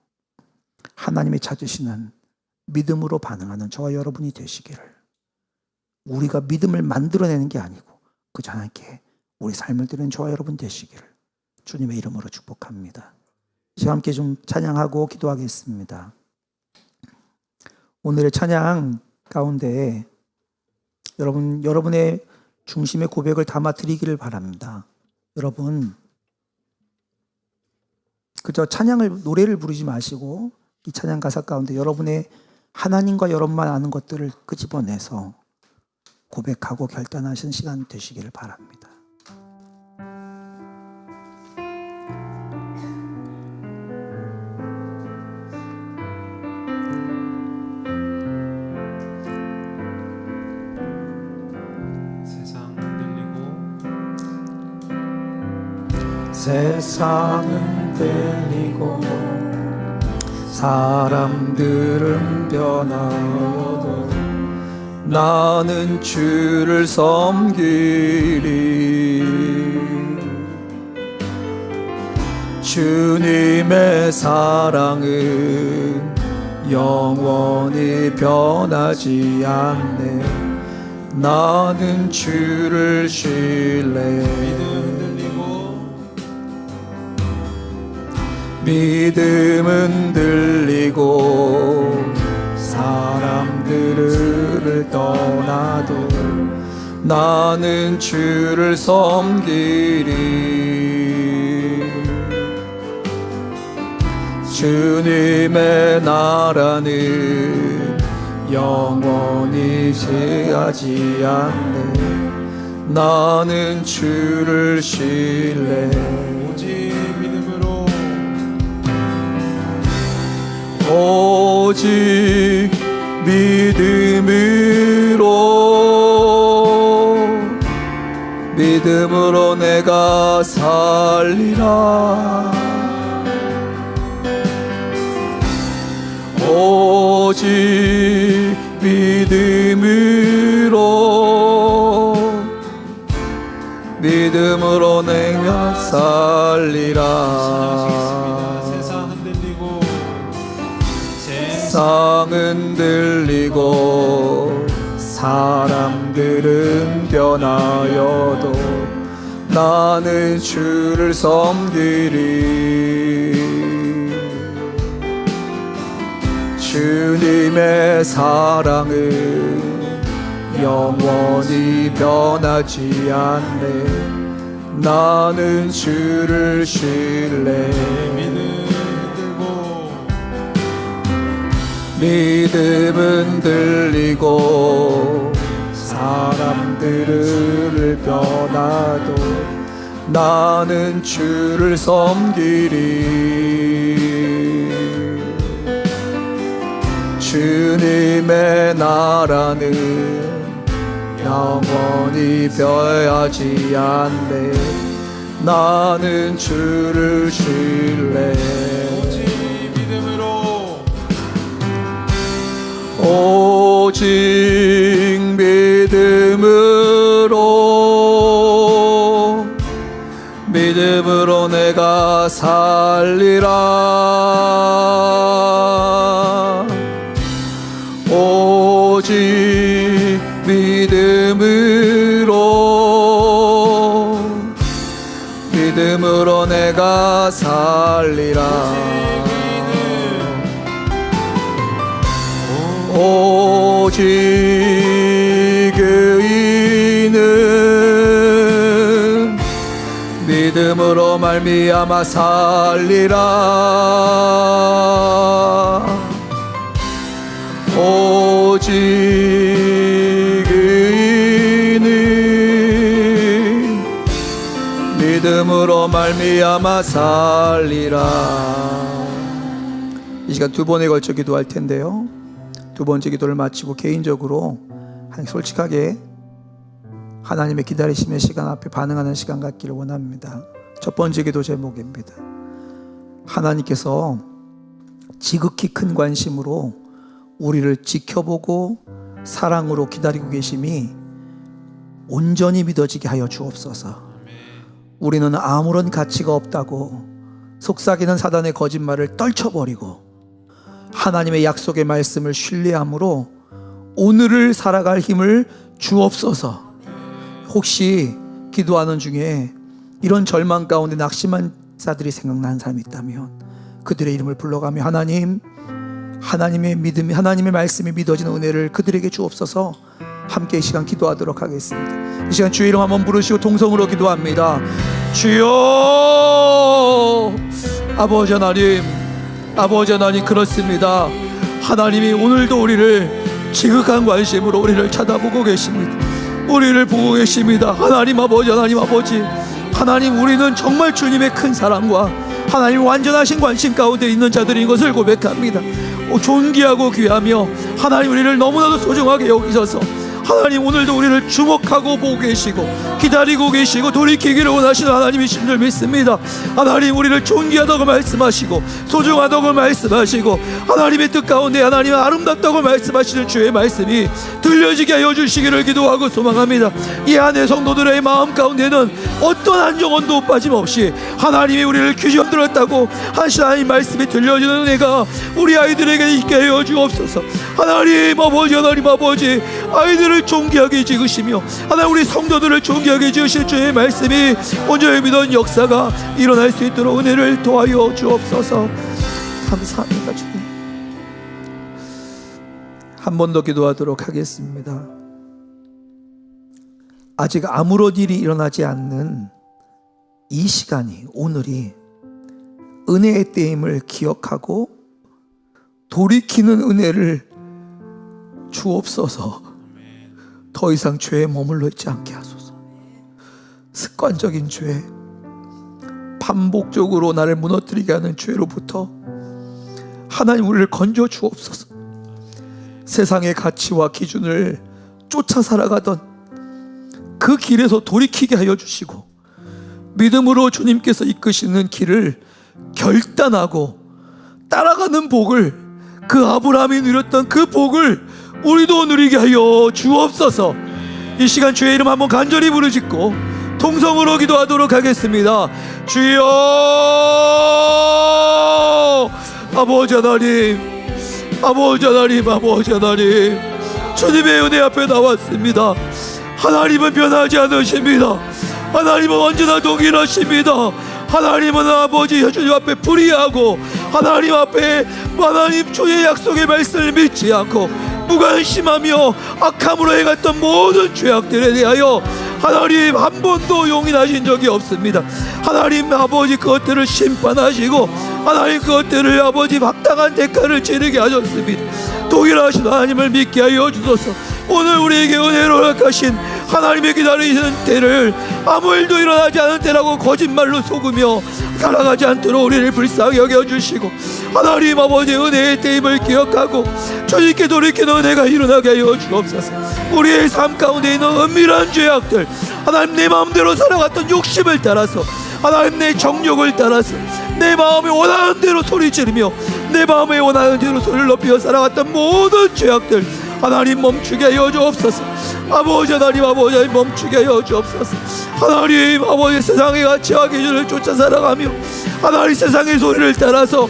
하나님이 찾으시는 믿음으로 반응하는 저와 여러분이 되시기를, 우리가 믿음을 만들어내는 게 아니고 그저 하나님께 우리 삶을 드리는 저와 여러분 되시기를 주님의 이름으로 축복합니다. 이제 함께 좀 찬양하고 기도하겠습니다. 오늘의 찬양 가운데 여러분의 중심의 고백을 담아 드리기를 바랍니다. 여러분 그저 노래를 부르지 마시고 이 찬양 가사 가운데 여러분의 하나님과 여러분만 아는 것들을 끄집어내서 고백하고 결단하시는 시간 되시기를 바랍니다. 세상은 들리고 사람들은 변하여도 나는 주를 섬기리. 주님의 사랑은 영원히 변하지 않네. 나는 주를 신뢰해. 믿음은 들리고 사람들을 떠나도 나는 주를 섬기리. 주님의 나라는 영원히 지하지 않네. 나는 주를 신뢰해. 오직 믿음으로 내가 살리라. 오직 믿음으로 내가 살리라. 세상은 들리고 사람들은 변하여도 나는 주를 섬기리. 주님의 사랑은 영원히 변하지 않네. 나는 주를 신뢰해. 믿음은 들리고 사람들을 변하도 나는 주를 섬기리. 주님의 나라는 영원히 변하지 않네. 나는 주를 신뢰해. 오직 믿음으로 내가 살리라. 오직 믿음으로 내가 살리라. 오직 의인은 믿음으로 말미암아 살리라. 오직 의인은 믿음으로 믿음으로 말미암아 살리라. 이 시간 두 번에 걸쳐 기도할 텐데요, 두 번째 기도를 마치고 개인적으로 솔직하게 하나님의 기다리심의 시간 앞에 반응하는 시간 갖기를 원합니다. 첫 번째 기도 제목입니다. 하나님께서 지극히 큰 관심으로 우리를 지켜보고 사랑으로 기다리고 계심이 온전히 믿어지게 하여 주옵소서. 우리는 아무런 가치가 없다고 속삭이는 사단의 거짓말을 떨쳐버리고 하나님의 약속의 말씀을 신뢰함으로 오늘을 살아갈 힘을 주옵소서. 혹시 기도하는 중에 이런 절망 가운데 낙심한 자들이 생각나는 사람이 있다면 그들의 이름을 불러가며 하나님의 믿음이, 하나님의 말씀이 믿어지는 은혜를 그들에게 주옵소서. 함께 이 시간 기도하도록 하겠습니다. 이 시간 주의 이름 한번 부르시고 동성으로 기도합니다. 주여, 아버지 하나님, 그렇습니다. 하나님이 오늘도 우리를 지극한 관심으로 우리를 쳐다보고 계십니다. 우리를 보고 계십니다. 하나님 아버지, 하나님, 우리는 정말 주님의 큰 사랑과 하나님 완전하신 관심 가운데 있는 자들인 것을 고백합니다. 존귀하고 귀하며 하나님 우리를 너무나도 소중하게 여기셔서 하나님 오늘도 우리를 주목하고 보고 계시고 기다리고 계시고 돌이키기를 원하시는 하나님이신 줄 믿습니다. 하나님 우리를 존귀하다고 말씀하시고 소중하다고 말씀하시고 하나님의 뜻 가운데 하나님은 아름답다고 말씀하시는 주의 말씀이 들려지게 하여 주시기를 기도하고 소망합니다. 이 안에 성도들의 마음 가운데는 어떤 한 영혼도 빠짐없이 하나님이 우리를 귀전들었다고 하신 하나님 말씀이 들려지는 은혜가 우리 아이들에게 있게 하여 주옵소서. 하나님 아버지, 아이들을 존귀하게 지으시며 하나님 우리 성도들을 존귀하게 지으실 주의 말씀이 온전히 믿는 역사가 일어날 수 있도록 은혜를 도와여 주옵소서. 감사합니다 주님. 한 번 더 기도하도록 하겠습니다. 아직 아무런 일이 일어나지 않는 이 시간이, 오늘이 은혜의 때임을 기억하고 돌이키는 은혜를 주옵소서. 더 이상 죄에 머물러 있지 않게 하소서. 습관적인 죄, 반복적으로 나를 무너뜨리게 하는 죄로부터 하나님 우리를 건져 주옵소서. 세상의 가치와 기준을 쫓아 살아가던 그 길에서 돌이키게 하여 주시고 믿음으로 주님께서 이끄시는 길을 결단하고 따라가는 복을, 그 아브라함이 누렸던 그 복을 우리도 누리게 하여 주옵소서. 이 시간 주의 이름 한번 간절히 부르짖고 통성으로 기도하도록 하겠습니다. 주여, 아버지 하나님, 주님의 은혜 앞에 나왔습니다. 하나님은 변하지 않으십니다. 하나님은 언제나 동일하십니다. 하나님은 아버지 주님 앞에 불의하고 하나님 앞에 하나님 주의 약속의 말씀을 믿지 않고 무관심하며 악함으로 행했던 모든 죄악들에 대하여 하나님 한 번도 용인하신 적이 없습니다. 하나님 아버지 그것들을 심판하시고 하나님 그것들을 아버지 마땅한 대가를 치르게 하셨습니다. 동일하신 하나님을 믿게 하여 주소서. 오늘 우리에게 은혜로 허락하신 하나님의 기다리시는 때를 아무 일도 일어나지 않은 때라고 거짓말로 속으며 살아가지 않도록 우리를 불쌍히 여겨주시고 하나님 아버지 은혜의 때임을 기억하고 주님께 돌이키는 은혜가 일어나게 하여 주옵소서. 우리의 삶 가운데 있는 은밀한 죄악들, 하나님 내 마음대로 살아갔던 욕심을 따라서 하나님 내 정욕을 따라서 내 마음이 원하는 대로 소리 지르며 내 마음에 원하는 대로 소리를 높여 살아갔던 모든 죄악들 하나님 멈추게 하여 주옵소서. 아버지 하나님 멈추게 하여 주옵소서. 하나님 아버지 세상의 가치와 기준을 쫓아 살아가며 하나님 세상의 소리를 따라서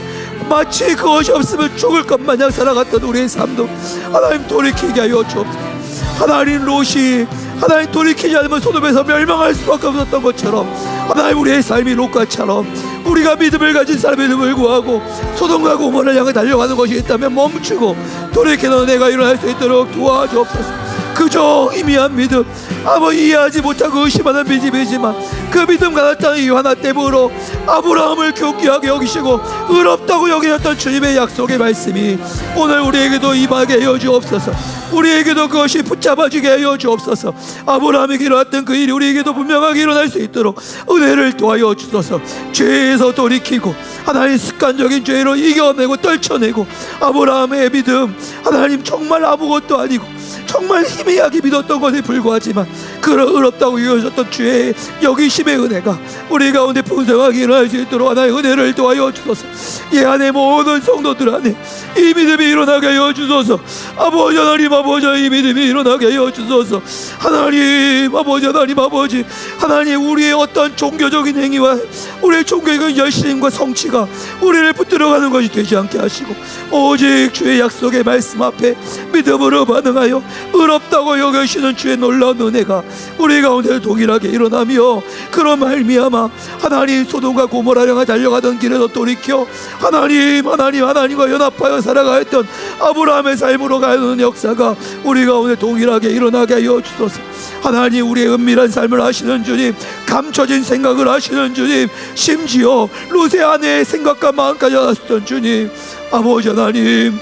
마치 그것이 없으면 죽을 것 마냥 살아갔던 우리의 삶도 하나님 돌이키게 하여 주옵소서. 하나님 롯이 하나님 돌이키지 않으면 소돔에서 멸망할 수밖에 없었던 것처럼 하나님 우리의 삶이 롯과처럼 우리가 믿음을 가진 사람임에도 불구하고 소돔과 고모라를 향해 달려가는 것이 있다면 멈추고 돌이키는 은혜가 일어날 수 있도록 도와주옵소서. 그저 희미한 믿음, 아버지 이해하지 못하고 의심하는 믿음이지만 그 믿음 가졌다는 이 하나 때문으로 아브라함을 존귀하게 여기시고 의롭다고 여기셨던 주님의 약속의 말씀이 오늘 우리에게도 임하게 하여 주옵소서. 우리에게도 그것이 붙잡아지게 하여 주옵소서. 아브라함에게 일어났던 그 일이 우리에게도 분명하게 일어날 수 있도록 은혜를 도와여 주소서. 죄에서 돌이키고 하나님 습관적인 죄로 이겨내고 떨쳐내고 아브라함의 믿음, 하나님 정말 아무것도 아니고 정말 희미하게 믿었던 것에 불과하지만 그런 의롭다고 이어졌던 주의 여기심의 은혜가 우리 가운데 풍성하게 일어날 수 있도록 하나님 은혜를 도와여 주소서. 이 안에 모든 성도들 안에 이 믿음이 일어나게 하여 주소서. 아버지 하나님 아버지, 이 믿음이 일어나게 하여 주소서. 하나님 아버지, 하나님 아버지, 하나님 우리의 어떤 종교적인 행위와 우리의 종교적인 열심과 성취가 우리를 붙들어가는 것이 되지 않게 하시고 오직 주의 약속의 말씀 앞에 믿음으로 반응하여 의롭다고 여기시는 주의 놀라운 은혜가 우리 가운데 동일하게 일어나며 그런 말미암아 하나님 소돔과 고모라 향해 달려가던 길에서 돌이켜 하나님과 연합하여 살아가였던 아브라함의 삶으로 가는 역사가 우리 가운데 동일하게 일어나게 하여 주소서. 하나님 우리의 은밀한 삶을 하시는 주님, 감춰진 생각을 하시는 주님, 심지어 롯의 아내의 생각과 마음까지 하셨던 주님, 아버지 하나님,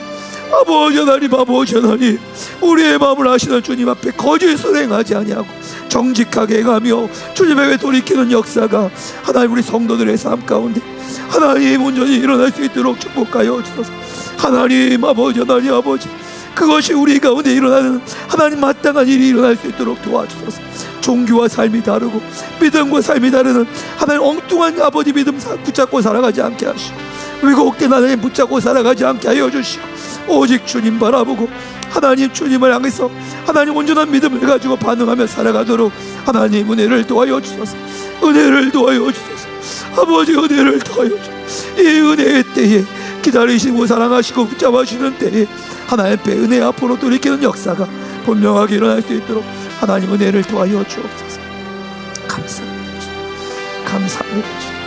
아버지 하나님, 아버지 하나님, 우리의 마음을 아시는 주님 앞에 거짓을 행하지 아니하고 정직하게 행하며 주님에게 돌이키는 역사가 하나님 우리 성도들의 삶 가운데 하나님 온전히 일어날 수 있도록 축복하여 주소서. 하나님 아버지, 하나님 아버지, 그것이 우리 가운데 일어나는 하나님 마땅한 일이 일어날 수 있도록 도와주소서. 종교와 삶이 다르고 믿음과 삶이 다르는 하나님 엉뚱한 아버지 믿음 붙잡고 살아가지 않게 하시고 왜곡된 하나님 붙잡고 살아가지 않게 하여 주시고 오직 주님 바라보고 하나님 주님을 향해서 하나님 온전한 믿음을 가지고 반응하며 살아가도록 하나님 은혜를 도와여 주소서. 은혜를 도와여 주소서. 아버지 은혜를 도와여 주소서. 이 은혜의 때에 기다리시고 사랑하시고 붙잡아주시는 때에 하나님 앞에 은혜 앞으로 돌이키는 역사가 분명하게 일어날 수 있도록 하나님 은혜를 도와여 주옵소서. 감사합니다. 감사합니다.